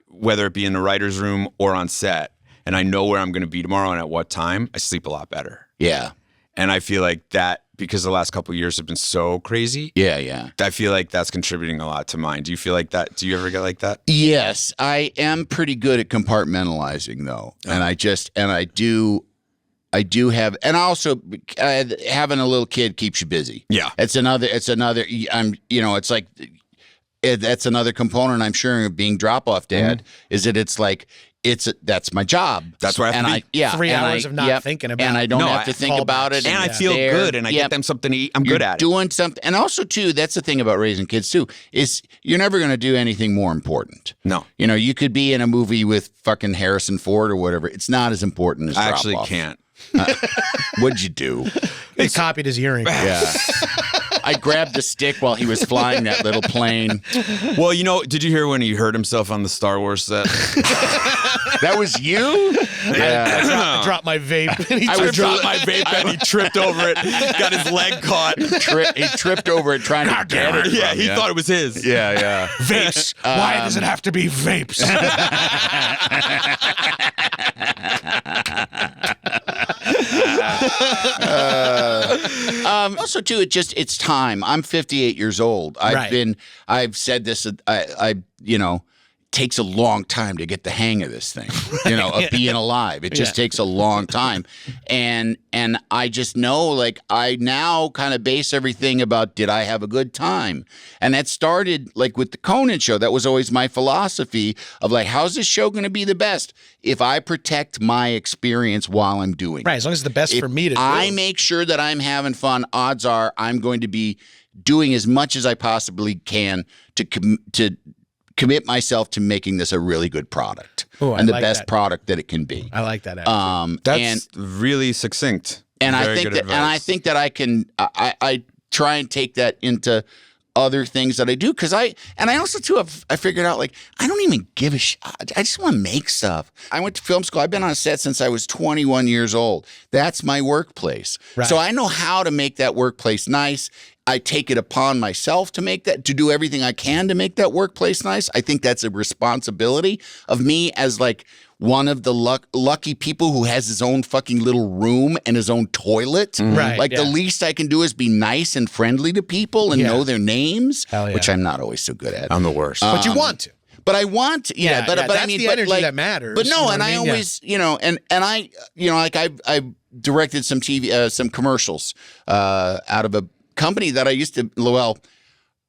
Speaker 3: whether it be in the writer's room or on set, and I know where I'm going to be tomorrow and at what time, I sleep a lot better.
Speaker 1: Yeah.
Speaker 3: And I feel like that, because the last couple of years have been so crazy.
Speaker 1: Yeah.
Speaker 3: I feel like that's contributing a lot to mine. Do you feel like that? Do you ever get like that?
Speaker 1: Yes. I am pretty good at compartmentalizing though. And I do have, and also having a little kid keeps you busy.
Speaker 3: Yeah.
Speaker 1: It's another, it's like, that's another component I'm sure of being drop-off dad is that it's like, that's my job.
Speaker 3: That's where I have to be.
Speaker 2: 3 hours of not thinking about it.
Speaker 1: And I don't have to think about it.
Speaker 3: And I feel good and I get them something to eat. I'm good at it.
Speaker 1: Doing something. And also, too, that's the thing about raising kids, too, is you're never going to do anything more important.
Speaker 3: No.
Speaker 1: You could be in a movie with fucking Harrison Ford or whatever. It's not as important as
Speaker 3: I actually
Speaker 1: drop-off.
Speaker 3: can't.
Speaker 1: What'd you do?
Speaker 2: He copied his earring.
Speaker 1: Yeah. I grabbed the stick while he was flying that little plane.
Speaker 3: Well, did you hear when he hurt himself on the Star Wars set?
Speaker 1: That was you?
Speaker 2: Yeah. I dropped my vape. And
Speaker 3: I dropped my vape and he tripped over it. Got his leg caught.
Speaker 1: He tripped over it trying to get it.
Speaker 3: Yeah, he thought it was his.
Speaker 1: Yeah.
Speaker 2: Vapes. Why does it have to be vapes?
Speaker 1: Also, too, it's time. I'm 58 years old. I've said this. takes a long time to get the hang of this thing, of being alive. It just takes a long time. And I just know, like, I now kind of base everything about, did I have a good time? And that started, like, with the Conan show. That was always my philosophy of, like, how's this show going to be the best? If I protect my experience while I'm doing it.
Speaker 2: Right, as long as it's the best for me to do.
Speaker 1: I make sure that I'm having fun, odds are I'm going to be doing as much as I possibly can to commit myself to making this a really good product and the best product that it can be.
Speaker 2: I like that attitude.
Speaker 3: That's really succinct.
Speaker 1: And I think that I can. I try and take that into other things that I do because I also too I figured out, like, I don't even give a shit. I just want to make stuff. I went to film school. I've been on a set since I was 21 years old. That's my workplace. Right. So I know how to make that workplace nice. I take it upon myself to do everything I can to make that workplace nice. I think that's a responsibility of me as, like, one of the lucky people who has his own fucking little room and his own toilet.
Speaker 2: Right.
Speaker 1: Like, the least I can do is be nice and friendly to people and know their names, which I'm not always so good at.
Speaker 3: I'm the worst.
Speaker 2: But you want to.
Speaker 1: But I want to, but
Speaker 2: that's
Speaker 1: I mean,
Speaker 2: the energy that matters.
Speaker 1: But no, and I always, and I, like I've directed some TV, some commercials out of a company that I used to,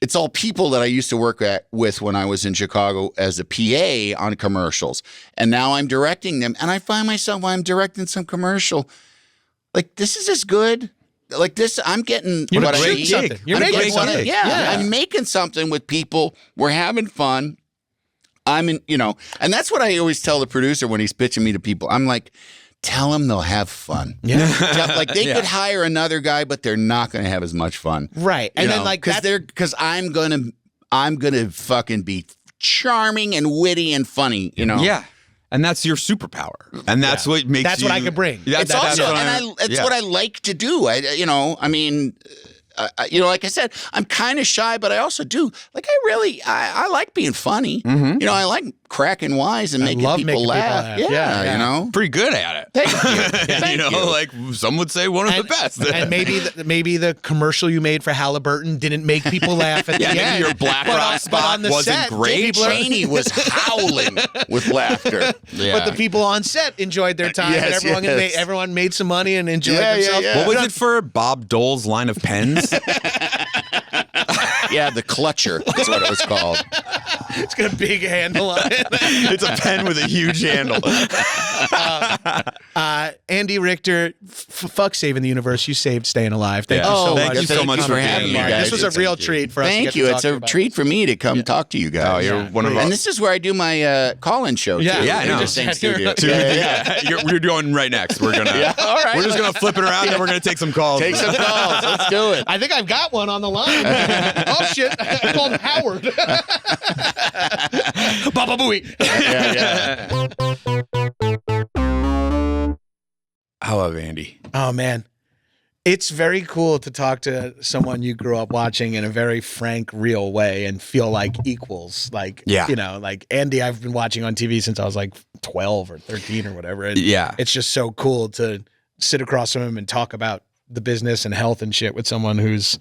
Speaker 1: it's all people that I used to work with when I was in Chicago as a PA on commercials. And now I'm directing them. And I find myself, while I'm directing some commercial, like, this is as good. Like, this, I'm getting what I need.
Speaker 2: Something. You're making something.
Speaker 1: Yeah, I'm making something with people. We're having fun. I'm in, and that's what I always tell the producer when he's pitching me to people. I'm like, tell them they'll have fun. Yeah. Like, they could hire another guy, but they're not going to have as much fun.
Speaker 2: Right. And then, like,
Speaker 1: because I'm going to fucking be charming and witty and funny,
Speaker 3: Yeah. And that's your superpower. And that's what makes
Speaker 2: That's what I can bring.
Speaker 1: It's also, what I like to do. Like I said, I'm kind of shy, but I also do. Like, I like being funny. Mm-hmm. I like cracking wise and making people laugh. Yeah,
Speaker 3: pretty good at it.
Speaker 1: Thank you. Thank you.
Speaker 3: Like some would say, one of the best.
Speaker 2: And maybe the commercial you made for Halliburton didn't make people laugh at the end.
Speaker 3: Maybe your black rock spot wasn't
Speaker 2: set,
Speaker 3: great.
Speaker 1: Cheney was howling with laughter.
Speaker 2: Yeah. But the people on set enjoyed their time, and everyone made some money and enjoyed themselves.
Speaker 3: What was it for Bob Dole's line of pens?
Speaker 1: Yeah, the Clutcher. That's what it was called.
Speaker 2: It's got a big handle on it.
Speaker 3: It's a pen with a huge handle.
Speaker 2: Andy Richter, fuck saving the universe. You saved staying alive. Thank you so much.
Speaker 3: Thank you so much for having me, guys.
Speaker 2: This was a real treat for us.
Speaker 1: Thank you. It's a treat for me to come talk to you guys.
Speaker 3: Oh, you're one of us.
Speaker 1: And this is where I do my call-in show.
Speaker 3: Yeah,
Speaker 1: too.
Speaker 3: I know.
Speaker 1: Just same studio.
Speaker 3: We're doing right next. We're gonna.
Speaker 1: All right.
Speaker 3: We're just gonna flip it around and we're gonna take some calls.
Speaker 1: Take some calls. Let's do it.
Speaker 2: I think I've got one on the line. Oh shit! I called Howard. Baba Booey.
Speaker 1: Yeah.
Speaker 3: I love Andy.
Speaker 2: Oh man, it's very cool to talk to someone you grew up watching in a very frank, real way and feel like equals. Like, like Andy, I've been watching on TV since I was like 12 or 13 or whatever. And it's just so cool to sit across from him and talk about the business and health and shit with someone who's.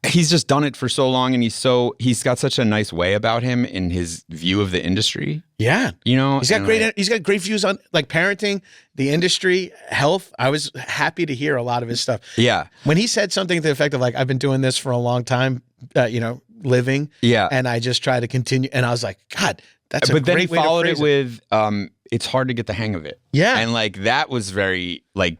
Speaker 3: He's just done it for so long, and he's got such a nice way about him in his view of the industry. Yeah, he's got great views on, like, parenting, the industry, health. I was happy to hear a lot of his stuff. Yeah, when he said something to the effect of, like, I've been doing this for a long time, living. Yeah, and I just try to continue. And I was like, God, that's a great way to phrase it. But then he followed it with, it's hard to get the hang of it. Yeah, and like that was very like.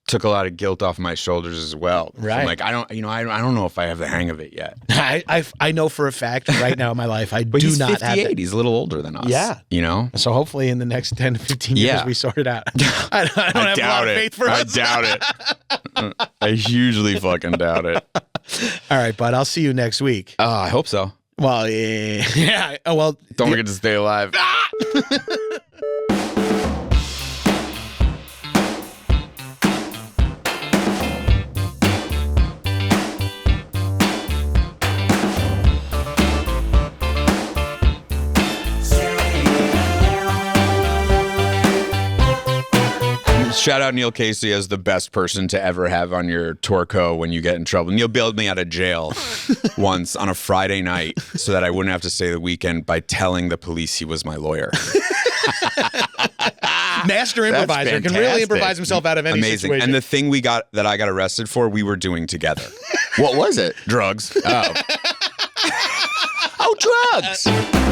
Speaker 3: Took a lot of guilt off my shoulders as well. Right. I'm like, I don't know if I have the hang of it yet. I know for a fact right now in my life, but do not have it. He's a little older than us. Yeah. So hopefully in the next 10 to 15 years, we sort it out. I don't have a lot of faith for us. I doubt it. I hugely fucking doubt it. All right, bud. I'll see you next week. I hope so. Well, yeah. Oh, well. Don't forget to stay alive. Shout out Neil Casey as the best person to ever have on your tour co when you get in trouble. Neil bailed me out of jail once on a Friday night so that I wouldn't have to stay the weekend by telling the police he was my lawyer.
Speaker 2: Master improviser can really improvise himself out of any situation.
Speaker 3: And the thing that I got arrested for, we were doing together.
Speaker 1: What was it?
Speaker 3: Drugs.
Speaker 1: Oh, drugs.